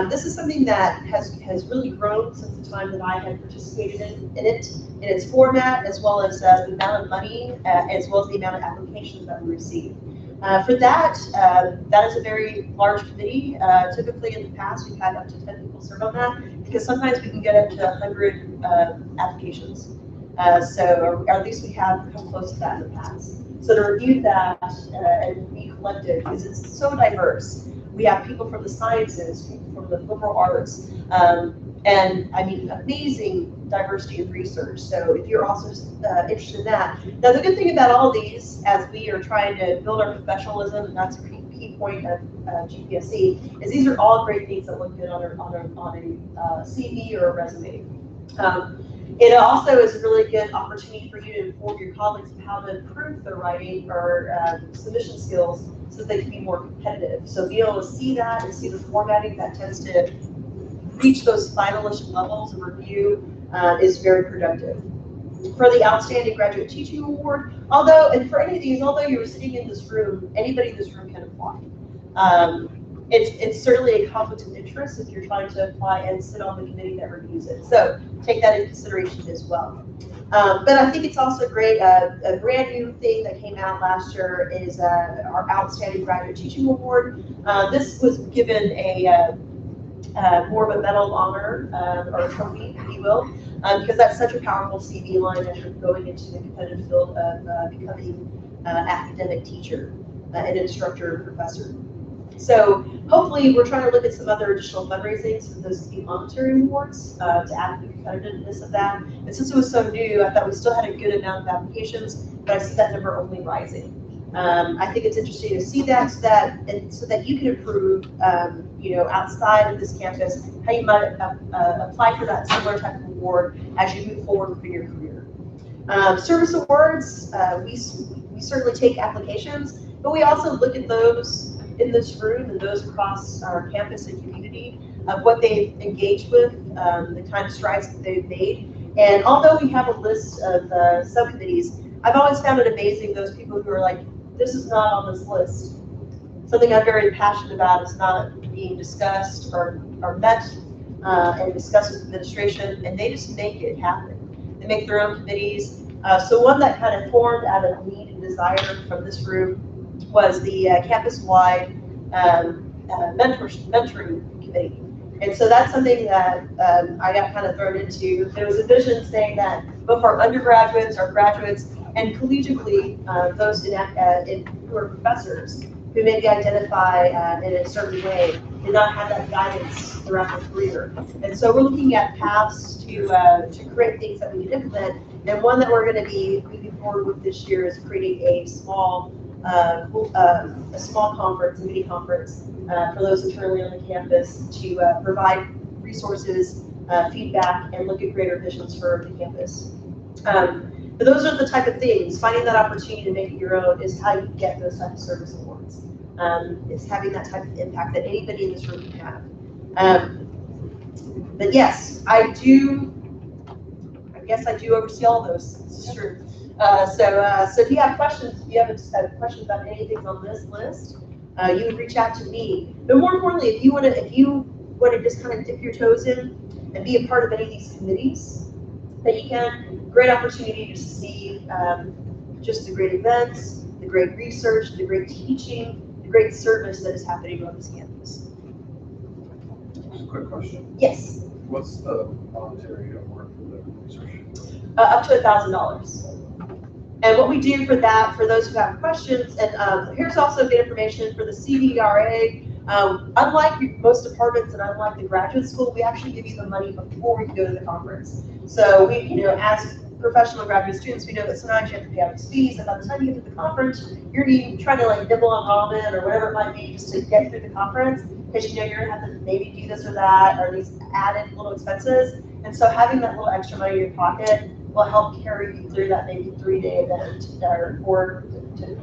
This is something that has really grown since the time that I had participated in its format, as well as the amount of money, as well as the amount of applications that we received. For that, that is a very large committee. Typically in the past, we've had up to 10 people serve on that, because sometimes we can get up to 100 applications. So or at least we have come close to that in the past. So to review that and be collected, because it's so diverse. We have people from the sciences, people from the liberal arts, and I mean, amazing diversity of research. So if you're also interested in that. Now, the good thing about all these, as we are trying to build our professionalism, and that's a key point of GPSC, is these are all great things that look good on a CV or a resume. It also is a really good opportunity for you to inform your colleagues of how to improve their writing or submission skills so that they can be more competitive. So being able to see that and see the formatting that tends to reach those finalist levels of review is very productive. For the Outstanding Graduate Teaching Award, and for any of these, although you're sitting in this room, anybody in this room can apply. It's certainly a conflict of interest if you're trying to apply and sit on the committee that reviews it. So take that into consideration as well. But I think it's also great. A brand new thing that came out last year is our Outstanding Graduate Teaching Award. This was given a more of a medal honor or a trophy, if you will, because that's such a powerful CV line as you're going into the competitive field of becoming an academic teacher, an instructor, professor. So hopefully we're trying to look at some other additional fundraisings for those key monetary awards to add to the competitiveness of that. And since it was so new, I thought we still had a good amount of applications, but I see that number only rising. I think it's interesting to see that so that you can improve, outside of this campus, how you might apply for that similar type of award as you move forward within your career. Service awards, we certainly take applications, but we also look at those in this room and those across our campus and community of what they've engaged with, the kind of strides that they've made. And although we have a list of subcommittees, I've always found it amazing those people who are like, this is not on this list. Something I'm very passionate about is not being discussed or met and discussed with administration, and they just make it happen. They make their own committees. So one that kind of formed out of need and desire from this group was the campus-wide mentoring committee. And so that's something that I got kind of thrown into. There was a vision saying that both our undergraduates, our graduates, and collegiately, those who are professors who maybe identify in a certain way did not have that guidance throughout their career. And so we're looking at paths to create things that we can implement. And one that we're going to be moving forward with this year is creating a small conference, a mini conference for those internally on the campus to provide resources, feedback, and look at greater visions for the campus. But those are the type of things. Finding that opportunity to make it your own is how you get those type of service awards. It's having that type of impact that anybody in this room can have. But yes, I guess I do oversee all those. This is true. So if you have questions, if you have questions about anything on this list, You would reach out to me. But more importantly, if you want to just kind of dip your toes in and be a part of any of these committees, that you can. Great opportunity to see just the great events, the great research, the great teaching, the great service that is happening on this campus. Just a quick question. Yes. What's the monetary award for the research? Up to $1,000. And what we do for that, for those who have questions, and here's also good information for the CDRA. Unlike most departments and unlike the graduate school, we actually give you the money before we go to the conference. So we, as professional graduate students, we know that sometimes you have to pay out these fees, and by the time you get to the conference, you're trying to like nibble on ramen or whatever it might be just to get through the conference, because you're gonna have to maybe do this or that, or these added little expenses. And so having that little extra money in your pocket will help carry you through that maybe 3-day event or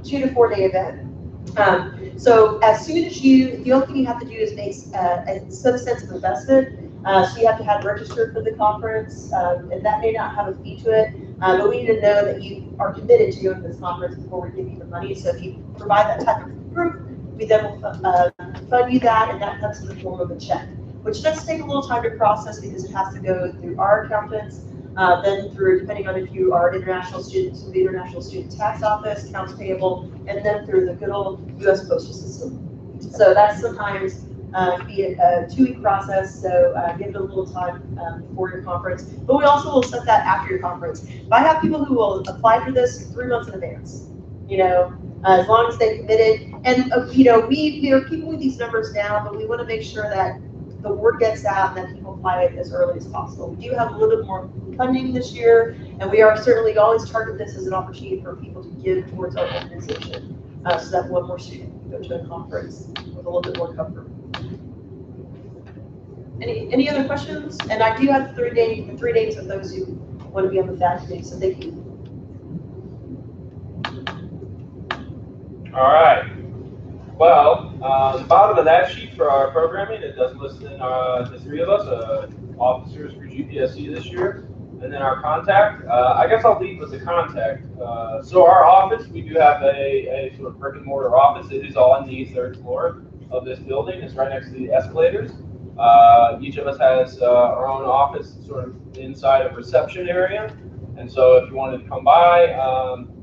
2 to 4 day event. So as soon as the only thing you have to do is make some sense of investment. So you have to have registered for the conference, and that may not have a fee to it, but we need to know that you are committed to going to this conference before we give you the money. So if you provide that type of proof, we then will fund you that, and that comes in the form of a check, which does take a little time to process because it has to go through our accountants, then through, depending on if you are an international student, through the International Student Tax Office, accounts payable, and then through the good old U.S. postal system. So that's sometimes be a 2-week process, so give it a little time before your conference. But we also will set that after your conference. But I have people who will apply for this 3 months in advance, as long as they committed. And, we are keeping with these numbers now, but we want to make sure that the word gets out and that people apply it as early as possible. We do have a little bit more funding this year, and we are certainly always target this as an opportunity for people to give towards our organization, so that one more student can go to a conference with a little bit more comfort. Any other questions? And I do have the 3 days of those who want to be on the faculty, so thank you. All right. Well, the bottom of that sheet for our programming, it does list in the 3 of us, officers for GPSC this year, and then our contact. I guess I'll lead with the contact. So our office, we do have a sort of brick and mortar office. It is on the 3rd floor of this building. It's right next to the escalators. Each of us has our own office sort of inside a reception area. And so if you wanted to come by,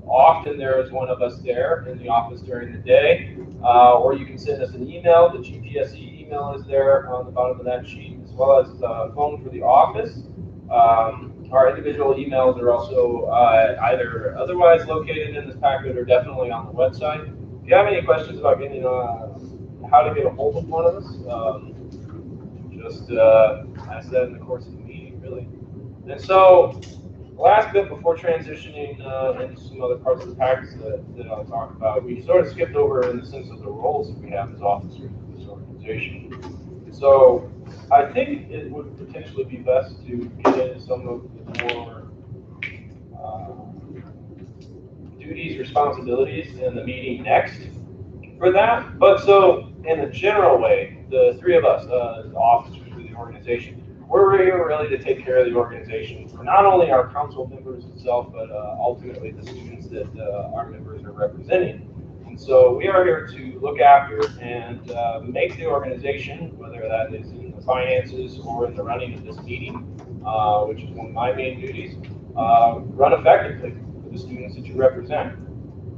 often there is one of us there in the office during the day, or you can send us an email. The GPSC email is there on the bottom of that sheet, as well as the phone for the office. Our individual emails are also either otherwise located in this packet or definitely on the website. If you have any questions about getting how to get a hold of one of us, just ask that in the course of the meeting, really. And so, last bit before transitioning into some other parts of the package that I'll talk about, we sort of skipped over in the sense of the roles that we have as officers of this organization. So I think it would potentially be best to get into some of the more duties, responsibilities in the meeting next for that. But so in a general way, the 3 of us, as officers for the organization, we're here really to take care of the organization for not only our council members itself, but ultimately the students that our members are representing. And so we are here to look after and make the organization, whether that is in the finances or in the running of this meeting, which is one of my main duties, run effectively for the students that you represent.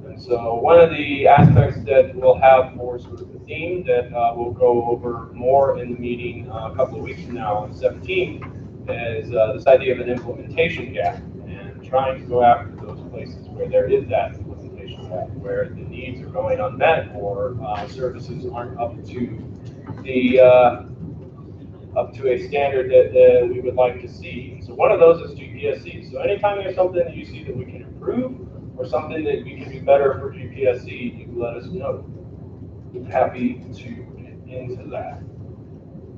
And so one of the aspects that we'll have more sort of a theme that we'll go over more in the meeting a couple of weeks from now on the 17th is this idea of an implementation gap and trying to go after those places where there is that implementation gap, where the needs are going unmet or services aren't up to the up to a standard that we would like to see. So one of those is GPSC. So anytime there's something that you see that we can improve or something that we can do better for GPSC, you let us know. I'm happy to get into that.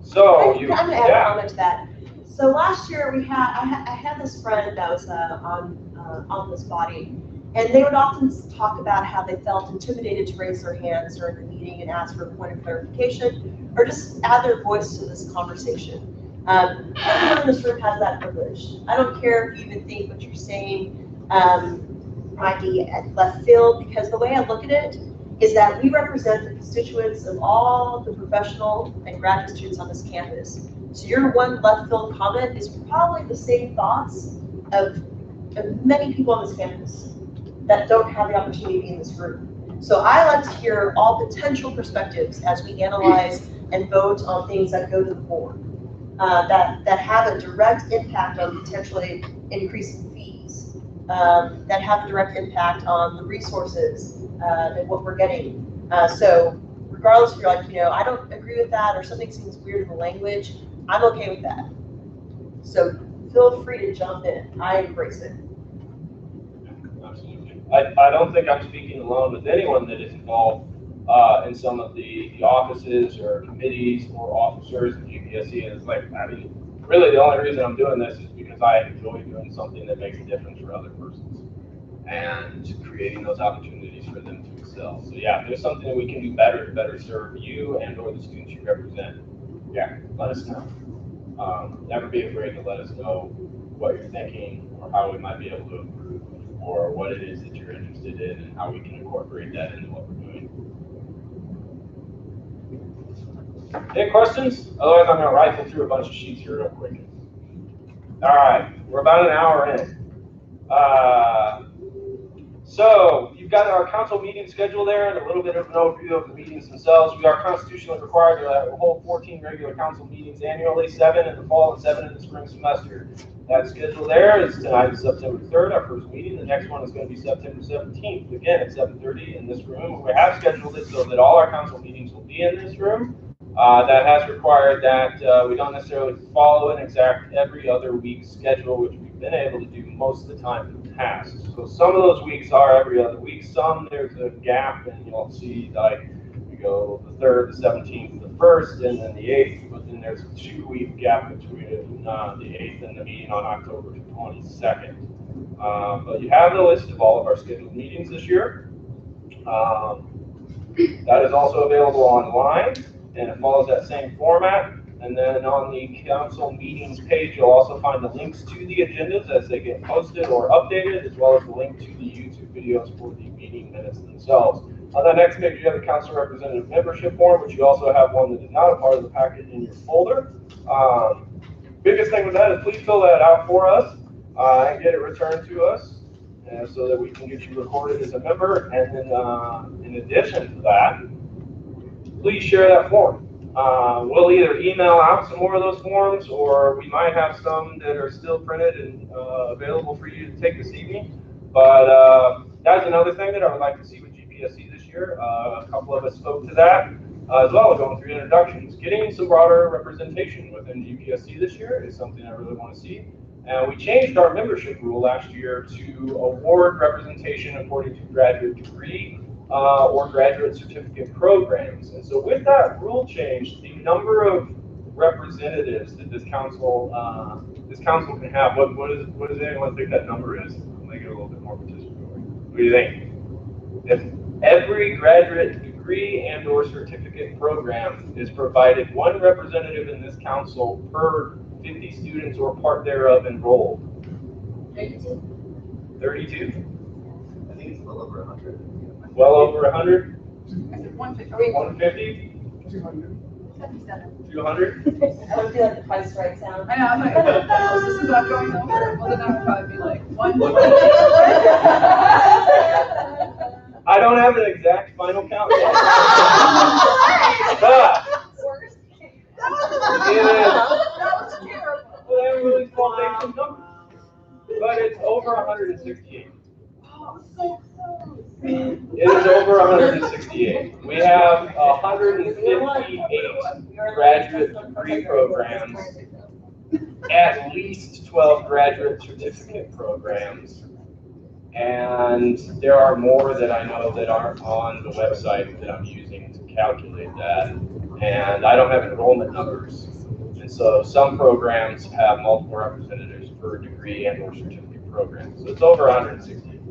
So I'm going to add a comment to that. So last year I had this friend that was on this body, and they would often talk about how they felt intimidated to raise their hands during the meeting and ask for a point of clarification, or just add their voice to this conversation. Everyone in this room has that privilege. I don't care if you even think what you're saying might be at left field, because the way I look at it is that we represent the constituents of all the professional and graduate students on this campus. So your one left field comment is probably the same thoughts of many people on this campus that don't have the opportunity to be in this room. So I like to hear all potential perspectives as we analyze and vote on things that go to the board, that have a direct impact on potentially increasing fees, that have a direct impact on the resources and what we're getting. So regardless if you're like, I don't agree with that or something seems weird in the language, I'm okay with that. So feel free to jump in. I embrace it. Absolutely. I don't think I'm speaking alone with anyone that is involved in some of the offices or committees or officers in GPSC. And it's like, I mean, really the only reason I'm doing this is because I enjoy doing something that makes a difference for other persons and creating those opportunities for them to excel. So yeah, if there's something that we can do better to better serve you and or the students you represent, yeah, let us know. Never be afraid to let us know what you're thinking or how we might be able to improve or what it is that you're interested in and how we can incorporate that into what we're doing. Any questions? Otherwise, I'm going to rifle through a bunch of sheets here real quick. All right, we're about an hour in. So you've got our council meeting schedule there and a little bit of an overview of the meetings themselves. We are constitutionally required to hold 14 regular council meetings annually, 7 in the fall and 7 in the spring semester. That schedule there is tonight is September 3rd, our first meeting. The next one is going to be September 17th, again at 7:30 in this room. We have scheduled it so that all our council meetings will be in this room. That has required that we don't necessarily follow an exact every other week schedule, which we've been able to do most of the time in the past. So some of those weeks are every other week. Some there's a gap, and you'll see like we go the 3rd, the 17th, the 1st, and then the 8th. But then there's a 2-week gap between the 8th and the meeting on October 22nd. But you have the list of all of our scheduled meetings this year. That is also available online, and it follows that same format. And then on the council meetings page, you'll also find the links to the agendas as they get posted or updated, as well as the link to the YouTube videos for the meeting minutes themselves. On that next page, you have the council representative membership form, which you also have one that is not a part of the packet in your folder. Biggest thing with that is please fill that out for us and get it returned to us so that we can get you recorded as a member. And then in addition to that, please share that form. We'll either email out some more of those forms, or we might have some that are still printed and available for you to take this evening. But that's another thing that I would like to see with GPSC this year. A couple of us spoke to that as well, going through introductions. Getting some broader representation within GPSC this year is something I really want to see. And we changed our membership rule last year to award representation according to graduate degree or graduate certificate programs. And so with that rule change, the number of representatives that this council can have, what does anyone think that number is? I'll make it a little bit more participatory. What do you think? If every graduate degree and or certificate program is provided one representative in this council per 50 students or part thereof enrolled. 32. 32? I think it's well over 100. Well over 100? 150. 150? 200. 77. 200? I would feel like the price right sound. I know, I'm like, this is not going over. Well, then I would probably be like, 120. I don't have an exact final count yet. But but it's over 168. It is over 168. We have 158 graduate degree programs, at least 12 graduate certificate programs, and there are more that I know that aren't on the website that I'm using to calculate that, and I don't have enrollment numbers. And so some programs have multiple representatives per degree and or certificate program. So it's over 168.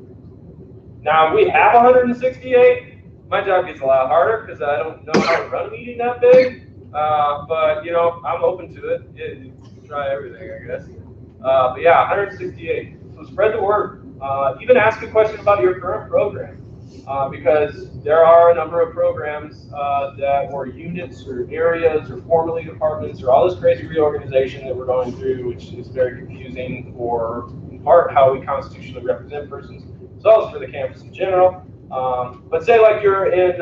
Now we have 168. My job gets a lot harder because I don't know how to run a meeting that big. But you know, I'm open to it. Yeah, try everything, I guess. But yeah, 168. So spread the word. Even ask a question about your current program. because there are a number of programs that or units or areas or formerly departments or all this crazy reorganization that we're going through, which is very confusing for, in part, how we constitutionally represent persons, as well as for the campus in general. But say like you're in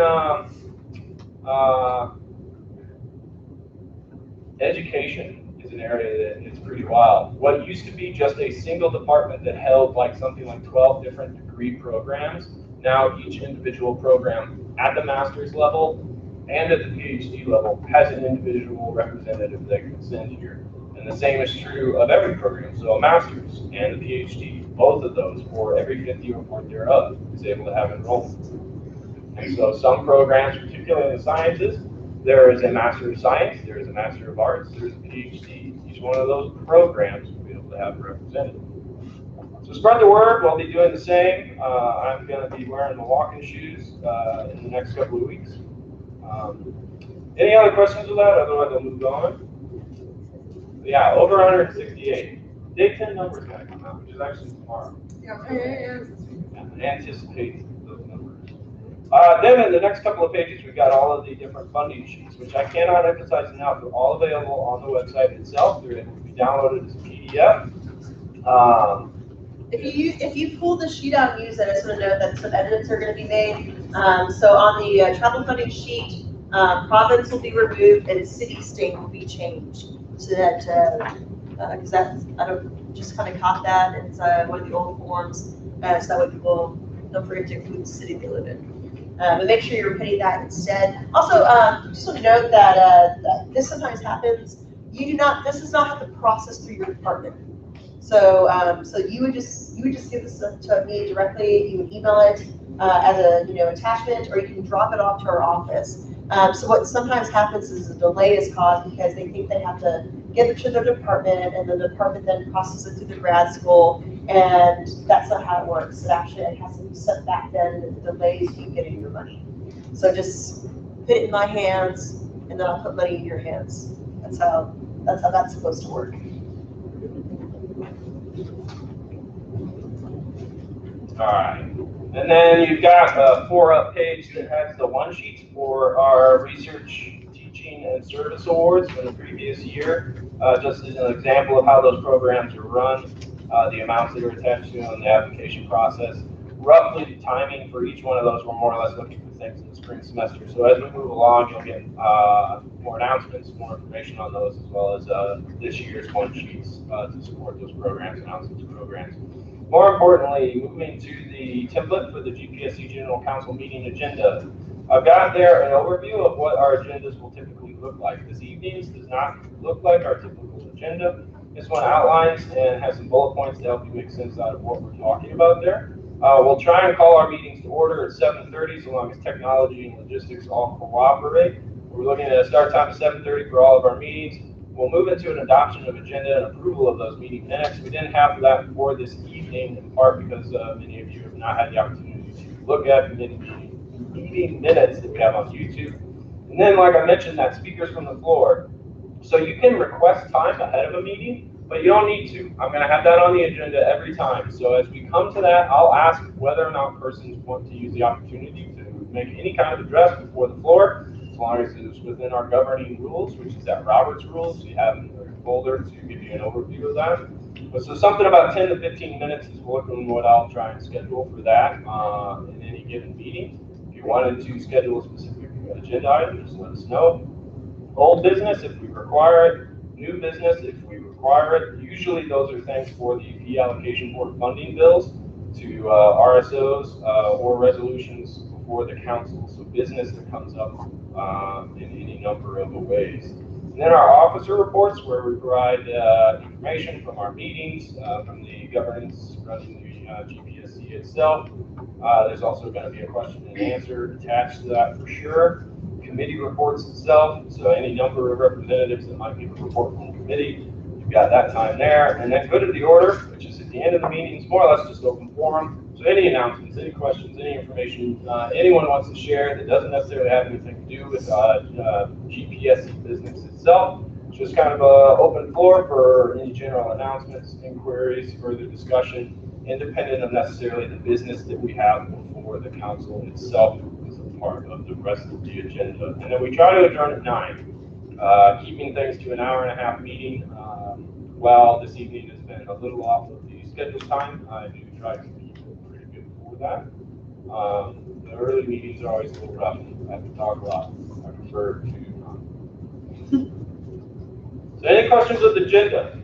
education is an area that is pretty wild. What used to be just a single department that held like something like 12 different degree programs, now each individual program at the master's level and at the PhD level has an individual representative that can send here. And the same is true of every program. So a master's and a PhD, both of those, for every 50 report thereof, is able to have enrollment. And so some programs, particularly in the sciences, there is a Master of Science, there is a Master of Arts, there's a PhD. Each one of those programs will be able to have a representative. So spread the word. We'll be doing the same. I'm going to be wearing my walking shoes in the next couple of weeks. Any other questions with that? Otherwise, I'll move on. Yeah, over 168. Day 10 numbers got to come out, which is actually tomorrow. Anticipate those numbers. Then in the next couple of pages, we've got all of the different funding sheets, which I cannot emphasize enough. They're all available on the website itself. They're able to be downloaded as a PDF. If you pull the sheet out and use it, I just want to note that some edits are going to be made. So on the travel funding sheet, province will be removed and city state will be changed. So that, because that's, I don't just kind of caught that. It's one of the old forms, so that way people don't forget to include the city they live in. But make sure you're repeating that instead. Also, just want to note that, that this sometimes happens. You do not. This does not have to process through your department. So, so you would just give this to me directly. You would email it as a attachment, or you can drop it off to our office. So what sometimes happens is a delay is caused because they think they have to give it to their department, and the department then processes it through the grad school, and that's not how it works. It actually has to be sent back then, and it delays you getting your money. So just put it in my hands, and then I'll put money in your hands. That's how that's supposed to work. All right. And then you've got a 4-up page that has the one sheets for our research, teaching, and service awards from the previous year. Just as an example of how those programs are run, the amounts that are attached to them, the application process. Roughly the timing for each one of those, we're more or less looking for things in the spring semester. So as we move along, you'll get more announcements, more information on those, as well as this year's one sheets to support those programs, announcements programs. More importantly, moving to the template for the GPSC General Council meeting agenda. I've got there an overview of what our agendas will typically look like. This evening's does not look like our typical agenda. This one outlines and has some bullet points to help you make sense out of what we're talking about there. We'll try and call our meetings to order at 7:30, so long as technology and logistics all cooperate. We're looking at a start time of 7:30 for all of our meetings. We'll move into an adoption of agenda and approval of those meeting minutes. We didn't have that for this evening, in part because many of you have not had the opportunity to look at the meeting minutes that we have on YouTube. And then, like I mentioned, that speakers from the floor. So you can request time ahead of a meeting, but you don't need to. I'm going to have that on the agenda every time. So as we come to that, I'll ask whether or not persons want to use the opportunity to make any kind of address before the floor, as long as it's within our governing rules, which is that Robert's rules. You have in the folder to give you an overview of that. But so something about 10 to 15 minutes is looking what I'll try and schedule for that in any given meeting. If you wanted to schedule a specific agenda item, just let us know. Old business if we require it, new business if we require it. Usually those are things for the fee allocation board funding bills to RSOs or resolutions before the council. So business that comes up in any number of ways. And then our officer reports, where we provide information from our meetings, from the governance running the GPSC itself. There's also going to be a question and answer attached to that for sure. Committee reports itself, so any number of representatives that might give a report from the committee, you've got that time there. And then go to the order, which is at the end of the meeting. It's more or less just open forum. So any announcements, any questions, any information anyone wants to share that doesn't necessarily have anything to do with GPSC business itself. It's just kind of an open floor for any general announcements, inquiries, further discussion. independent of necessarily the business that we have before the council itself is a part of the rest of the agenda. And then we try to adjourn at 9, keeping things to an hour-and-a-half meeting. While this evening has been a little off of the scheduled time, I do try to be pretty good for that. The early meetings are always a little rough. I have to talk a lot. I prefer to. So any questions of the agenda?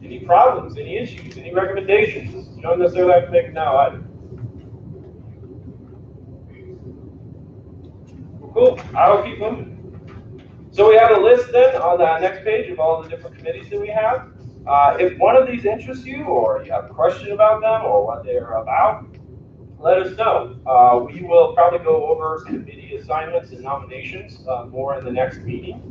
Any problems, any issues, any recommendations? You don't necessarily have to make it now either. Cool, I'll keep moving. So we have a list then on the next page of all the different committees that we have. If one of these interests you, or you have a question about them, or what they are about, let us know. We will probably go over committee assignments and nominations more in the next meeting.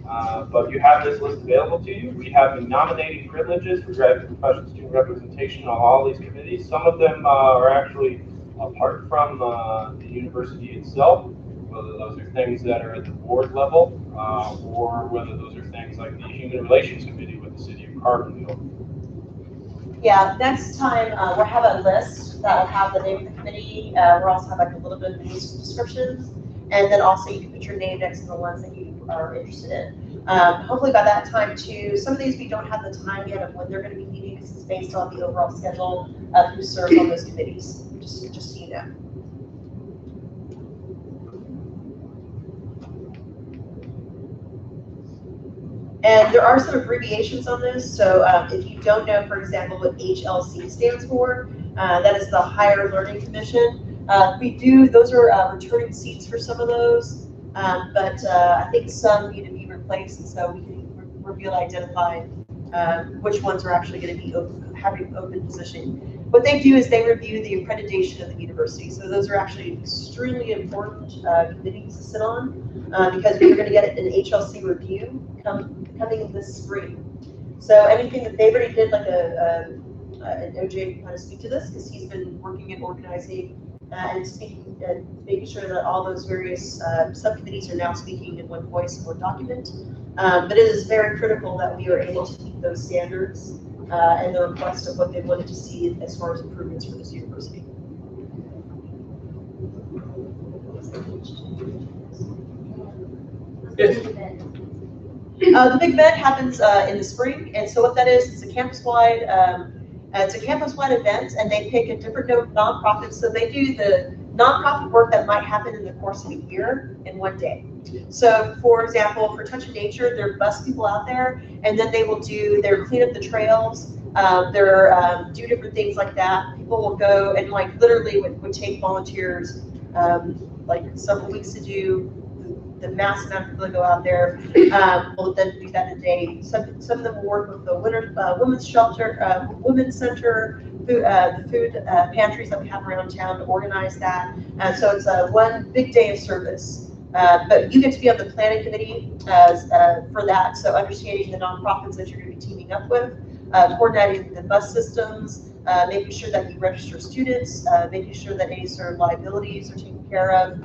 But you have this list available to you. We have the nominating privileges for graduate professional student representation on all these committees. Some of them are actually apart from the university itself, whether those are things that are at the board level, or whether those are things like the Human Relations Committee with the City of Carbondale. Yeah, next time we'll have a list that will have the name of the committee. We'll also have like a little bit of news descriptions, and then also you can put your name next to the ones that you are interested in. Hopefully by that time too, some of these we don't have the time yet of when they're going to be meeting because it's based on the overall schedule of who serves on those committees, just so you know. And there are some abbreviations on this, so if you don't know, for example, what HLC stands for, that is the Higher Learning Commission. Those are returning seats for some of those, but I think some need to be replaced, and so we can be able to identify which ones are actually going to be having open position. What they do is they review the accreditation of the university, so those are actually extremely important committees to sit on, because we're going to get an HLC review coming this spring. So anything that they already did, like an OJ can kind of speak to this, because he's been working and organizing and speaking and making sure that all those various subcommittees are now speaking in one voice and one document. But it is very critical that we are able to meet those standards and the request of what they wanted to see as far as improvements for this university. Yes. The big event happens in the spring, and so what that is, it's a campus-wide event, and they pick a different nonprofit. So they do the nonprofit work that might happen in the course of a year in one day. So, for example, for Touch of Nature, there are bus people out there, and then they will clean up the trails. Do different things like that. People will go and literally would take volunteers several weeks to do the mass amount of people that go out there. Will then do that in a day. Some of them will work with the women's shelter, women's center, the food pantries that we have around town to organize that. So it's one big day of service. But you get to be on the planning committee for that. So understanding the nonprofits that you're going to be teaming up with, coordinating the bus systems, making sure that you register students, making sure that any sort of liabilities are taken care of.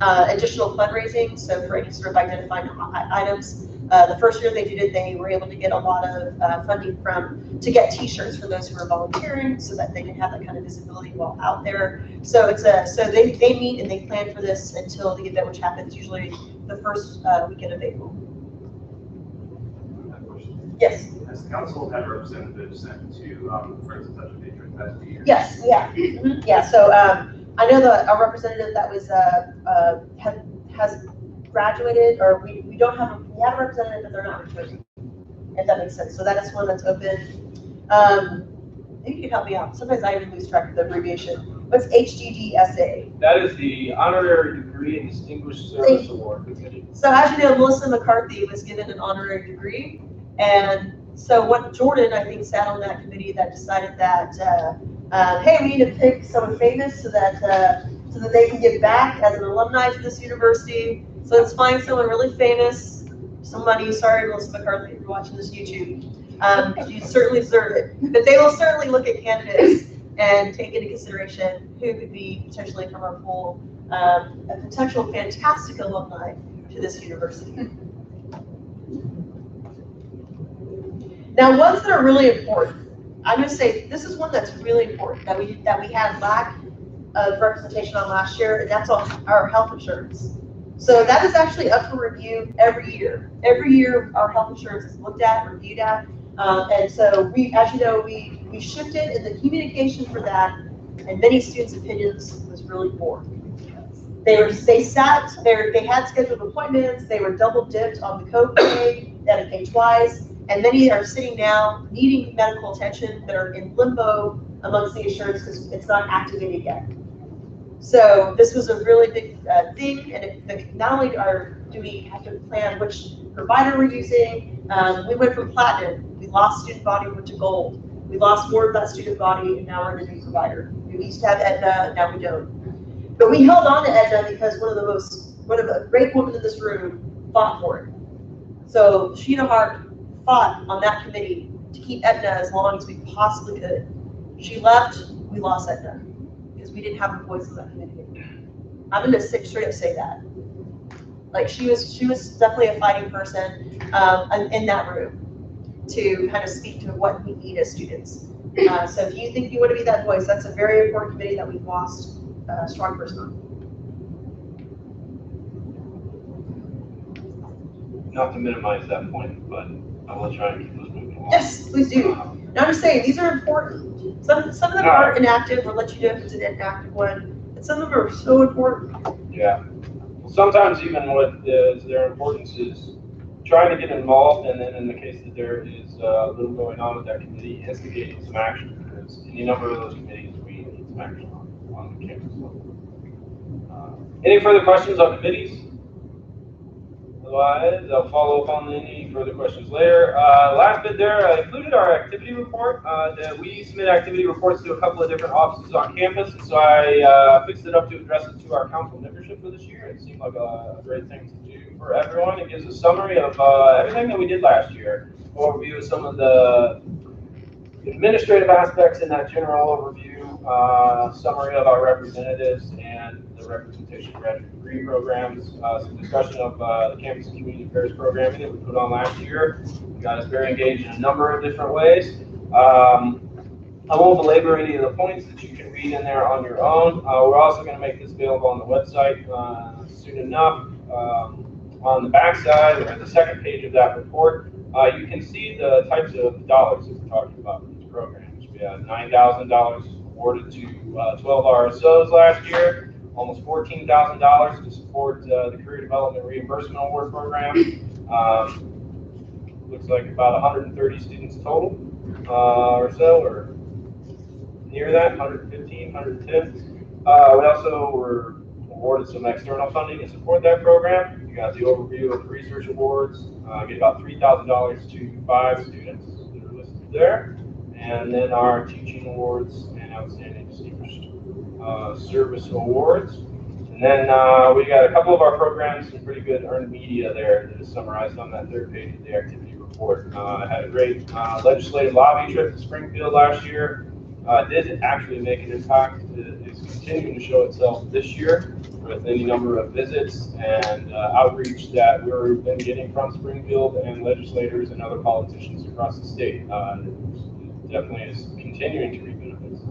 Additional fundraising, so for any sort of identifying items. The first year they did it, they were able to get a lot of funding to get T-shirts for those who are volunteering, so that they can have that kind of visibility while out there. So so they meet and they plan for this until the event, which happens usually the first weekend of April. Yes. Has the council had representatives sent to Friends of Touch of Nature in the past few years? Yes, we have. Mm-hmm. Yeah. So I know a representative that was has graduated, or we don't have we have a representative, but they're not returning. If that makes sense. So that is one that's open. Maybe you can help me out. Sometimes I even lose track of the abbreviation. What's HDDSA? That is the Honorary Degree and Distinguished Service Award Committee. So as you know, Melissa McCarthy was given an honorary degree, and so what Jordan, I think, sat on that committee that decided that, hey, we need to pick someone famous so that they can give back as an alumni to this university. So let's find someone really famous, somebody. Sorry, Melissa McCarthy, if you're watching this YouTube. You certainly deserve it. But they will certainly look at candidates and take into consideration who could be potentially from our pool, a potential fantastic alumni to this university. Now, ones that are really important. I'm gonna say, this is one that's really important, that we had lack of representation on last year, and that's on our health insurance. So that is actually up for review every year. Every year, our health insurance is looked at, reviewed at, and so we, as you know, we shifted, and the communication for that, and many students' opinions was really poor. They had scheduled appointments, they were double dipped on the copay, they had to pay twice, and many are sitting now needing medical attention that are in limbo amongst the insurance because it's not activated yet. So this was a really big thing, and not only do we have to plan which provider we're using, we went from platinum, we lost student body, we went to gold. We lost more of that student body, and now we're in a new provider. We used to have Aetna, now we don't. But we held on to Aetna because one of the great women in this room fought for it. So Sheena Hart fought on that committee to keep Aetna as long as we possibly could. She left, we lost Aetna because we didn't have a voice in that committee. I'm gonna straight up say that. Like she was definitely a fighting person in that room to kind of speak to what we need as students. So if you think you want to be that voice, that's a very important committee that we've lost a strong person on. Not to minimize that point, but I will try and keep those moving along. Yes, please do. Now I'm just saying, these are important. Some of them are inactive, we'll let you know if it's an inactive one, but some of them are so important. Yeah. Well, sometimes even what is their importance is trying to get involved, and then in the case that there is a little going on with that committee, instigating some action, because any number of those committees we need some action on the campus level. Any further questions on committees? Otherwise, I'll follow up on any further questions later. Last bit there, I included our activity report. We submit activity reports to a couple of different offices on campus, so I fixed it up to address it to our council membership for this year. It seemed like a great thing to do for everyone. It gives a summary of everything that we did last year, overview of some of the administrative aspects in that general overview, summary of our representatives and the representation graduate degree programs, some discussion of the campus and community affairs programming that we put on last year. We got us very engaged in a number of different ways. I won't belabor any of the points that you can read in there on your own. We're also going to make this available on the website soon enough. On the back side, or the second page of that report, you can see the types of dollars that we're talking about for these programs. We had $9,000 awarded to 12 RSOs last year, almost $14,000 to support the Career Development Reimbursement Award Program. Looks like about 130 students total or so, or near that, 115, 110. We also were awarded some external funding to support that program. You got the overview of the research awards. Get about $3,000 to 5 students that are listed there. And then our teaching awards and outstanding distinguished service awards. And then we got a couple of our programs, some pretty good earned media there that is summarized on that third page of the activity report. I had a great legislative lobby trip to Springfield last year. Did actually make an impact. It's continuing to show itself this year with any number of visits and outreach that we've been getting from Springfield and legislators and other politicians across the state. It definitely is continuing to reap benefits.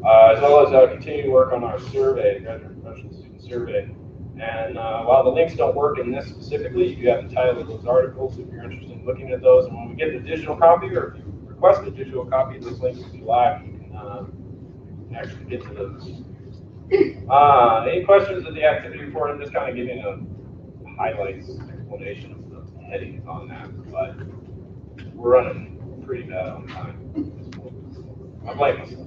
As well as continue to work on our survey, graduate professional student survey. And while the links don't work in this specifically, you do have the title of those articles if you're interested in looking at those. And when we get the digital copy, or if you request a digital copy, those links will be live. You can actually get to those. Any questions of the activity report? I'm just kind of giving a highlights explanation of the headings on that, but we're running pretty bad on time. I blame myself.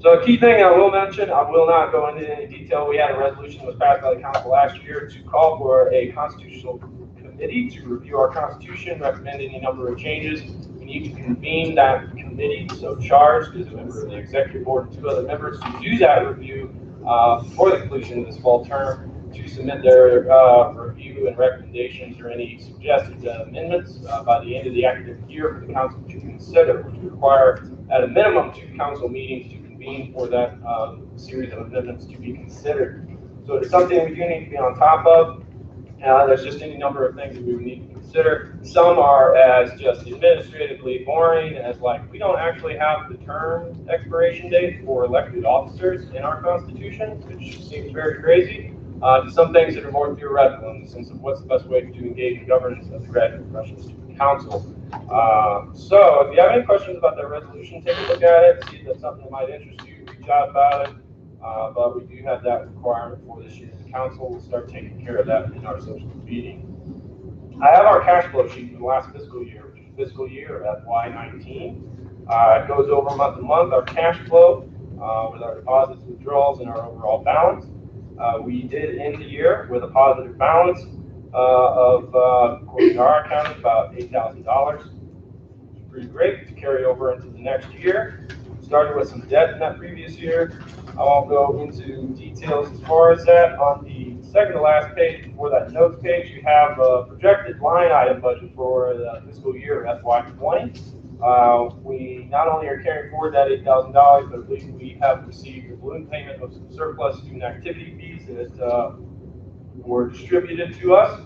So a key thing I will mention, I will not go into any detail. We had a resolution that was passed by the council last year to call for a constitutional committee to review our constitution, recommend any number of changes. We need to convene that committee, so charged is a member of the executive board and 2 other members to do that review before the conclusion of this fall term, to submit their review and recommendations or any suggested amendments by the end of the academic year for the council to consider, which would require at a minimum 2 council meetings to convene for that series of amendments to be considered. So it's something we do need to be on top of. There's just any number of things that we would need to consider. Some are as just administratively boring as like, we don't actually have the term expiration date for elected officers in our Constitution, which seems very crazy. To some things that are more theoretical in the sense of what's the best way to engage in governance of the Graduate Professional Student Council. So if you have any questions about that resolution, take a look at it, see if that's something that might interest you, reach out about it. But we do have that requirement for this year. The council will start taking care of that in our subsequent meeting. I have our cash flow sheet from the last fiscal year, which is fiscal year FY19. It goes over month to month, our cash flow with our deposits, withdrawals, and our overall balance. We did end the year with a positive balance of, according to our accounting, about $8,000. Pretty great to carry over into the next year. Started with some debt in that previous year. I won't go into details as far as that. On the second to last page, before that notes page, you have a projected line item budget for the fiscal year FY20. We not only are carrying forward that $8,000, but I believe we have received a balloon payment of some surplus student activity fees that were distributed to us.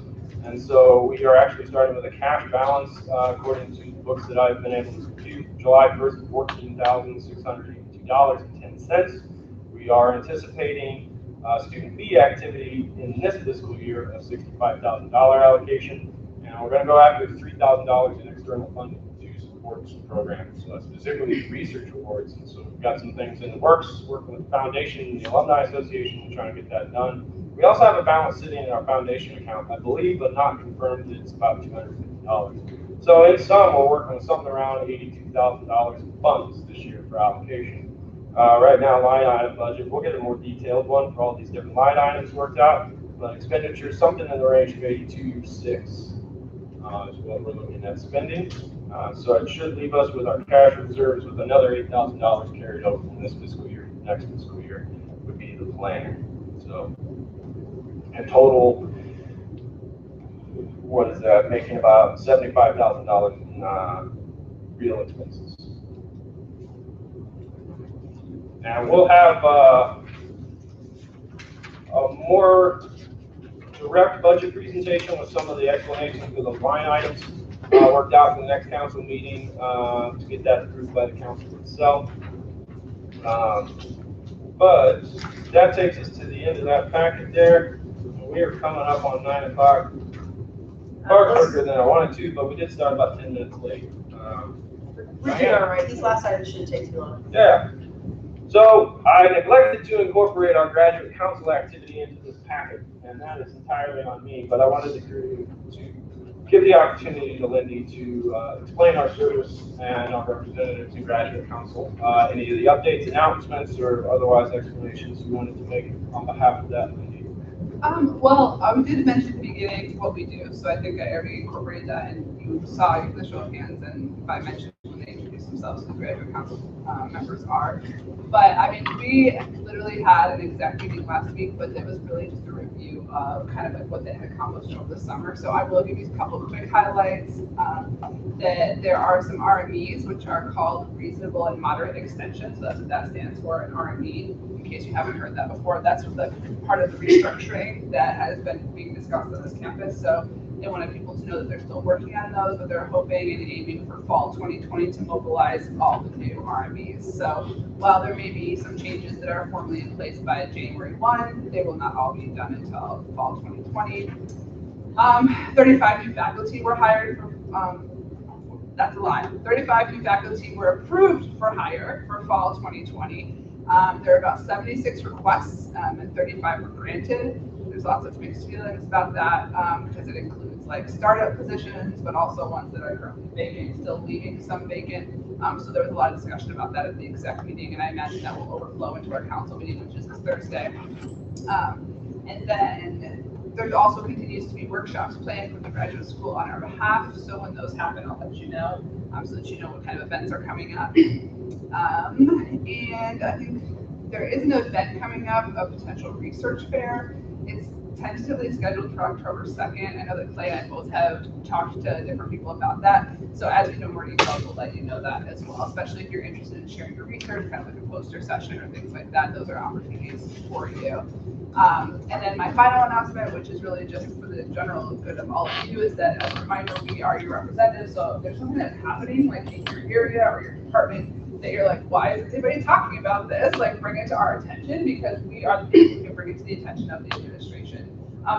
And so we are actually starting with a cash balance, according to the books that I've been able to compute, July 1st, $14,682.10. We are anticipating student fee activity in this fiscal year of $65,000 allocation, and we're going to go after $3,000 in external funding to support some programs, specifically research awards. And so we've got some things in the works, working with the foundation and the Alumni Association, trying to get that done. We also have a balance sitting in our foundation account, I believe, but not confirmed, it's about $250. So in sum, we're working on something around $82,000 in funds this year for allocation. Right now, line item budget, we'll get a more detailed one for all these different line items worked out, but expenditures, something in the range of 82.6 is what we're looking at spending. So it should leave us with our cash reserves with another $8,000 carried over from this fiscal year to the next fiscal year would be the plan. So, in total, what is that? Making about $75,000 in real expenses. And we'll have a more direct budget presentation with some of the explanations for those line items worked out for the next council meeting to get that approved by the council itself. But that takes us to the end of that packet there. We are coming up on 9 o'clock. Far quicker than I wanted to, but we did start about 10 minutes late. We're doing all right. These last items shouldn't take too long. Yeah. So I neglected to incorporate our graduate council activity into this packet, and that is entirely on me, but I wanted to give the opportunity to Lindy to explain our service and our representatives in graduate council. Any of the updates, announcements, or otherwise explanations you wanted to make on behalf of that, Lindy? Well, we did mention at the beginning what we do, so I think I already incorporated that, and you saw the show of hands, and I mentioned when they introduced themselves who the graduate council members are. But I mean, we literally had an exec meeting last week, but it was really just a review of kind of like what they had accomplished over the summer. So I will give you a couple of quick highlights. That there are some RMEs, which are called reasonable and moderate extensions. So that's what that stands for, an RME. In case you haven't heard that before, that's the part of the restructuring that has been being discussed on this campus. So they wanted people to know that they're still working on those, but they're hoping and aiming for fall 2020 to mobilize all the new RMEs. So while there may be some changes that are formally in place by January 1, they will not all be done until fall 2020. 35 new faculty were hired for, that's a lie. 35 new faculty were approved for hire for fall 2020. There are about 76 requests and 35 were granted. There's lots of mixed feelings about that because it includes like startup positions, but also ones that are currently vacant, still leaving some vacant. So there was a lot of discussion about that at the exec meeting, and I imagine that will overflow into our council meeting, which is this Thursday. And then there also continues to be workshops planned with the graduate school on our behalf. So when those happen, I'll let you know so that you know what kind of events are coming up. And I think there is an event coming up, a potential research fair. It's tentatively scheduled for October 2nd. I know that Clay and I both have talked to different people about that. So as we know more details, we'll let you know that as well, especially if you're interested in sharing your research, kind of like a poster session or things like that. Those are opportunities for you. And then my final announcement, which is really just for the general good of all of you, is that as a reminder, we are your representatives. So if there's something that's happening like in your area or your department that you're like, why is anybody talking about this? Like, bring it to our attention, because we are the people who can bring it to the attention of the administration.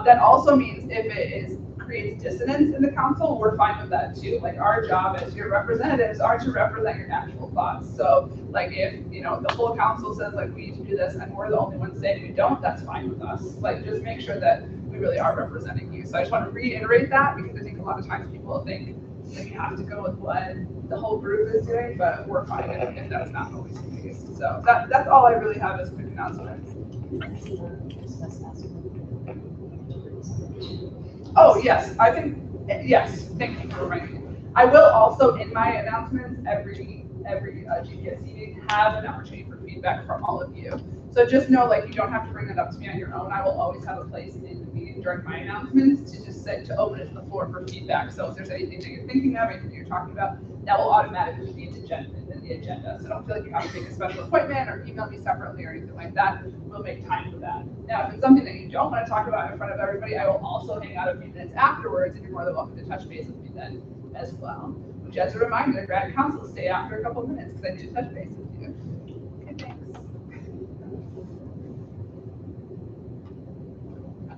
That also means if it creates dissonance in the council, we're fine with that too. Like, our job as your representatives are to represent your actual thoughts. So like if, you know, the whole council says like we need to do this and we're the only ones saying we don't, that's fine with us. Like, just make sure that we really are representing you. So I just want to reiterate that, because I think a lot of times people think that you have to go with what the whole group is doing, but we're fine if that's not always the case. So that's all I really have as quick announcements. Oh, yes, I think, yes, thank you for reminding me. I will also, in my announcements, every GPSC meeting, have an opportunity for feedback from all of you. So just know, like, you don't have to bring it up to me on your own. I will always have a place in the meeting during my announcements to just say, to open it to the floor for feedback. So if there's anything that you're thinking of, anything you're talking about, that will automatically be in the agenda. So don't feel like you have to make a special appointment or email me separately or anything like that. We'll make time for that. Now, if it's something that you don't want to talk about in front of everybody, I will also hang out a few minutes afterwards, and you're more than welcome to touch base with me then as well. Which, as a reminder, grad council, stay after a couple of minutes because I do touch base with you. Okay, thanks.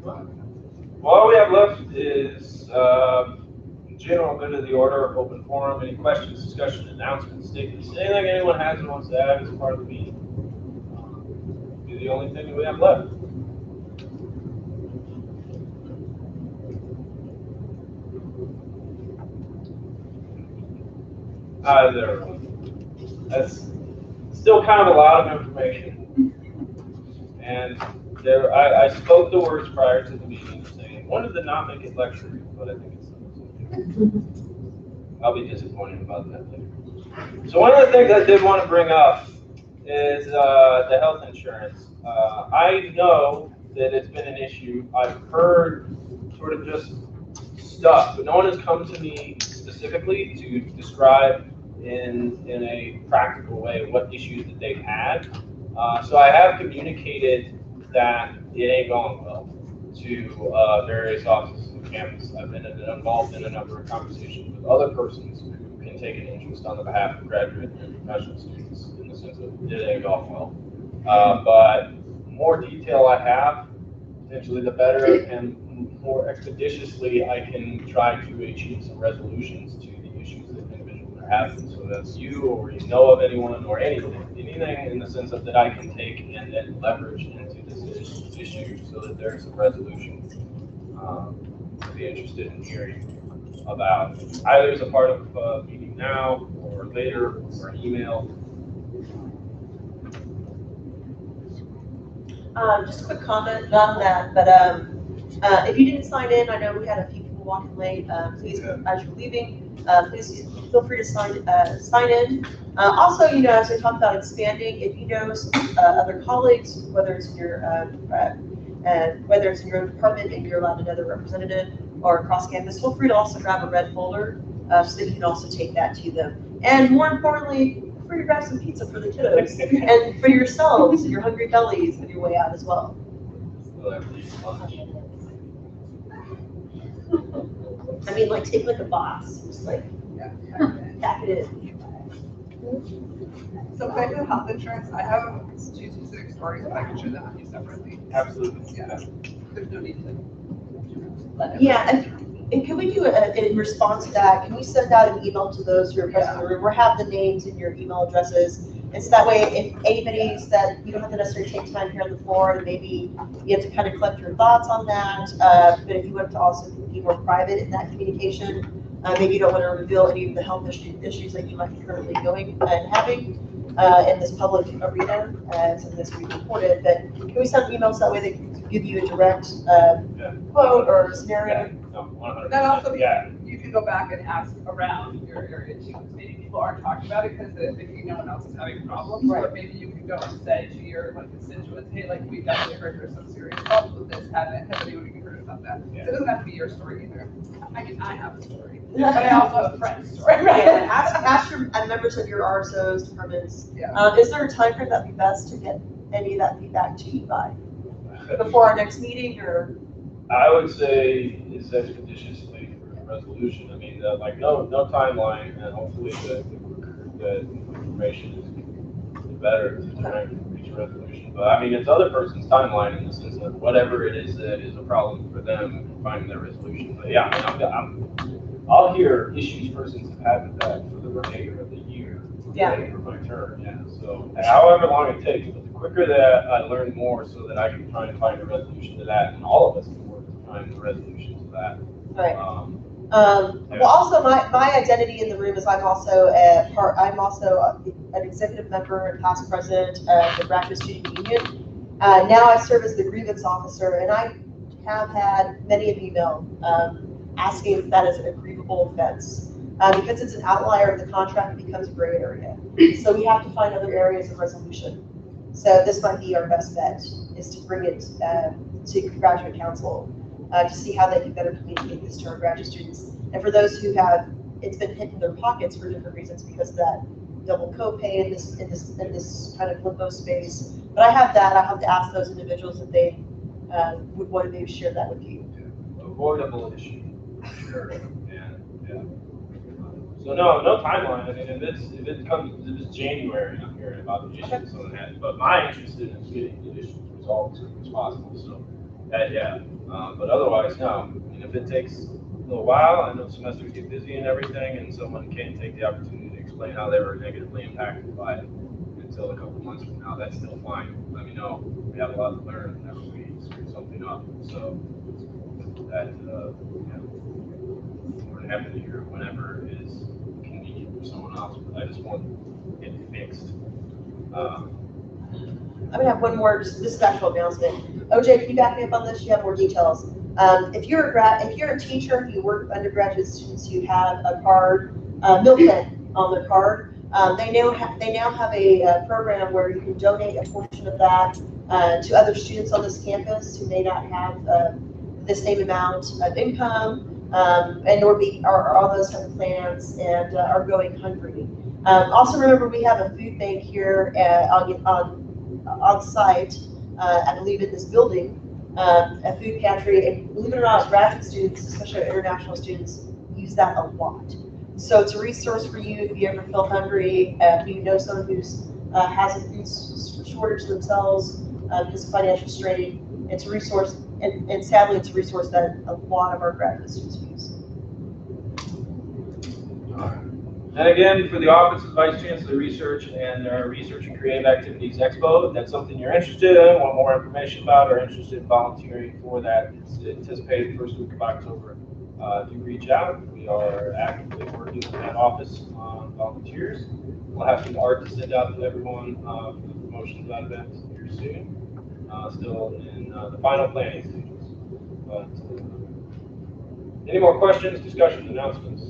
Well, all we have left is general good of the order, open forum, any questions, discussion, announcements, statements, anything anyone has and wants to add as part of the meeting. Be the only thing that we have left. There. That's still kind of a lot of information. And there, I spoke the words prior to the meeting saying, wanted to not make it lecture, but I think it's I'll be disappointed about that later. So one of the things I did want to bring up is the health insurance. I know that it's been an issue. I've heard sort of just stuff, but no one has come to me specifically to describe in a practical way what issues that they've had. So I have communicated that it ain't going well to various offices on campus. I've been involved in a number of conversations with other persons who can take an interest on the behalf of graduate and professional students in the sense of it ain't going well. But more detail I have, potentially the better, and more expeditiously I can try to achieve some resolutions to the issues that individuals are having. So that's you, or you know of anyone, or anything in the sense of that I can take and then leverage into this issue so that there's a resolution. I'd be interested in hearing about either as a part of a meeting now, or later, or an email. Just a quick comment on that, but if you didn't sign in, I know we had a few people walking late. Please, as you're leaving, please feel free to sign in. Also, you know, as we talked about expanding, if you know other colleagues, whether it's in your department and you're allowed another representative or across campus, feel free to also grab a red folder so that you can also take that to them. And more importantly, feel free to grab some pizza for the kiddos and for yourselves and your hungry bellies on your way out as well. I mean, like, take like a box, just like pack it in. So back to health insurance, I have two specific stories, but I can share them with you separately. Absolutely. Yeah. There's no need to. Yeah, and can we do in response to that, can we send out an email to those who are present in the room, or have the names and your email addresses? And so that way, if anybody's that you don't have to necessarily take time here on the floor, and maybe you have to kind of collect your thoughts on that. But if you want to also be more private in that communication, maybe you don't want to reveal any of the health issues that you might be currently going and having in this public arena, something that's being reported. But can we send emails that way they can give you a direct quote or scenario? No, 100%. That also, yeah. you could go back and ask around your area too, because maybe people aren't talking about it because they think no one else is having problems. Or maybe you can go and say to your constituents, hey, like we definitely heard there's some serious problems with this. Has anyone even heard about that? So it doesn't have to be your story either. I mean, I have a story, but I also have a friend's story. Yeah, ask your members of your RSOs, departments. Yeah. Is there a time frame that'd be best to get any of that feedback to you by? Before our next meeting, or? I would say it's expeditiously for a resolution. I mean, like no timeline, and hopefully the quicker the information is, the better to try and reach a resolution. But I mean, it's other person's timeline in the sense that whatever it is that is a problem for them finding their resolution. But yeah, I mean, I'll hear issues persons have had with that for the remainder of the year. Yeah. For my term, yeah. So however long it takes, but the quicker that I learn more so that I can try and find a resolution to that, and all of us can work to find a resolution to that. Right. Well, also my identity in the room is I'm also an executive member and past president of the Graduate Student Union. Now I serve as the grievance officer, and I have had many of you asking if that is an aggrievable offense. Because it's an outlier of the contract, it becomes a gray area. So we have to find other areas of resolution. So this might be our best bet, is to bring it to graduate council to see how they can better communicate this to our graduate students. And for those who have, it's been hit in their pockets for different reasons because of that double copay in this kind of limbo space. But I have to ask those individuals if they would want to maybe share that with you. Avoidable issue. Sure. Yeah. So no timeline. I mean, if it's January, I'm hearing about the issues someone has. But my interest in is getting the issues resolved as quickly as possible. So yeah. But otherwise, no. I mean, if it takes a little while, I know semesters get busy and everything, and someone can't take the opportunity to explain how they were negatively impacted by it until a couple months from now. That's still fine. Let me know. We have a lot to learn whenever we screw something up. So that we're happy to hear whenever it is convenient for someone else. But I just want it fixed. I'm gonna have one more just actual announcement. OJ, can you back me up on this? You have more details. If you're a teacher, if you work with undergraduate students who have a card, meal kit on their card, they now have a program where you can donate a portion of that to other students on this campus who may not have the same amount of income and are on those type of plans and are going hungry. Also remember, we have a food bank here on site, I believe in this building, a food pantry, and believe it or not, graduate students, especially international students, use that a lot. So it's a resource for you if you ever feel hungry, if you know someone who's has a food shortage themselves because of financial strain. It's a resource, and sadly, it's a resource that a lot of our graduate students use. And again, for the Office of Vice Chancellor Research and our Research and Creative Activities Expo, if that's something you're interested in, want more information about, or interested in volunteering for that, it's anticipated first week of October. Do reach out. We are actively working with that office on volunteers. We'll have some art to send out to everyone for the promotion of that event here soon. Still in the final planning stages. But any more questions, discussions, announcements?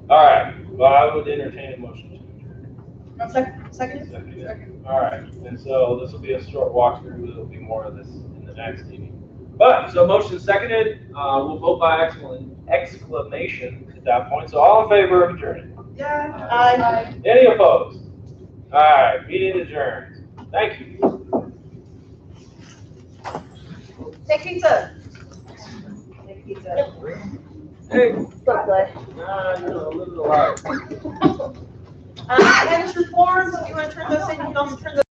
All right. Well, I would entertain a motion to adjourn. Second. All right. And so this will be a short walkthrough. There'll be more of this in the next meeting. But so motion seconded. We'll vote by exclamation at that point. So all in favor of adjourning? Yeah. Aye. Any opposed? All right. Meeting adjourned. Thank you. Take pizza. Take pizza. Hey. So good. You're a little loud. Managed reforms, if you want to turn those in, you can also turn those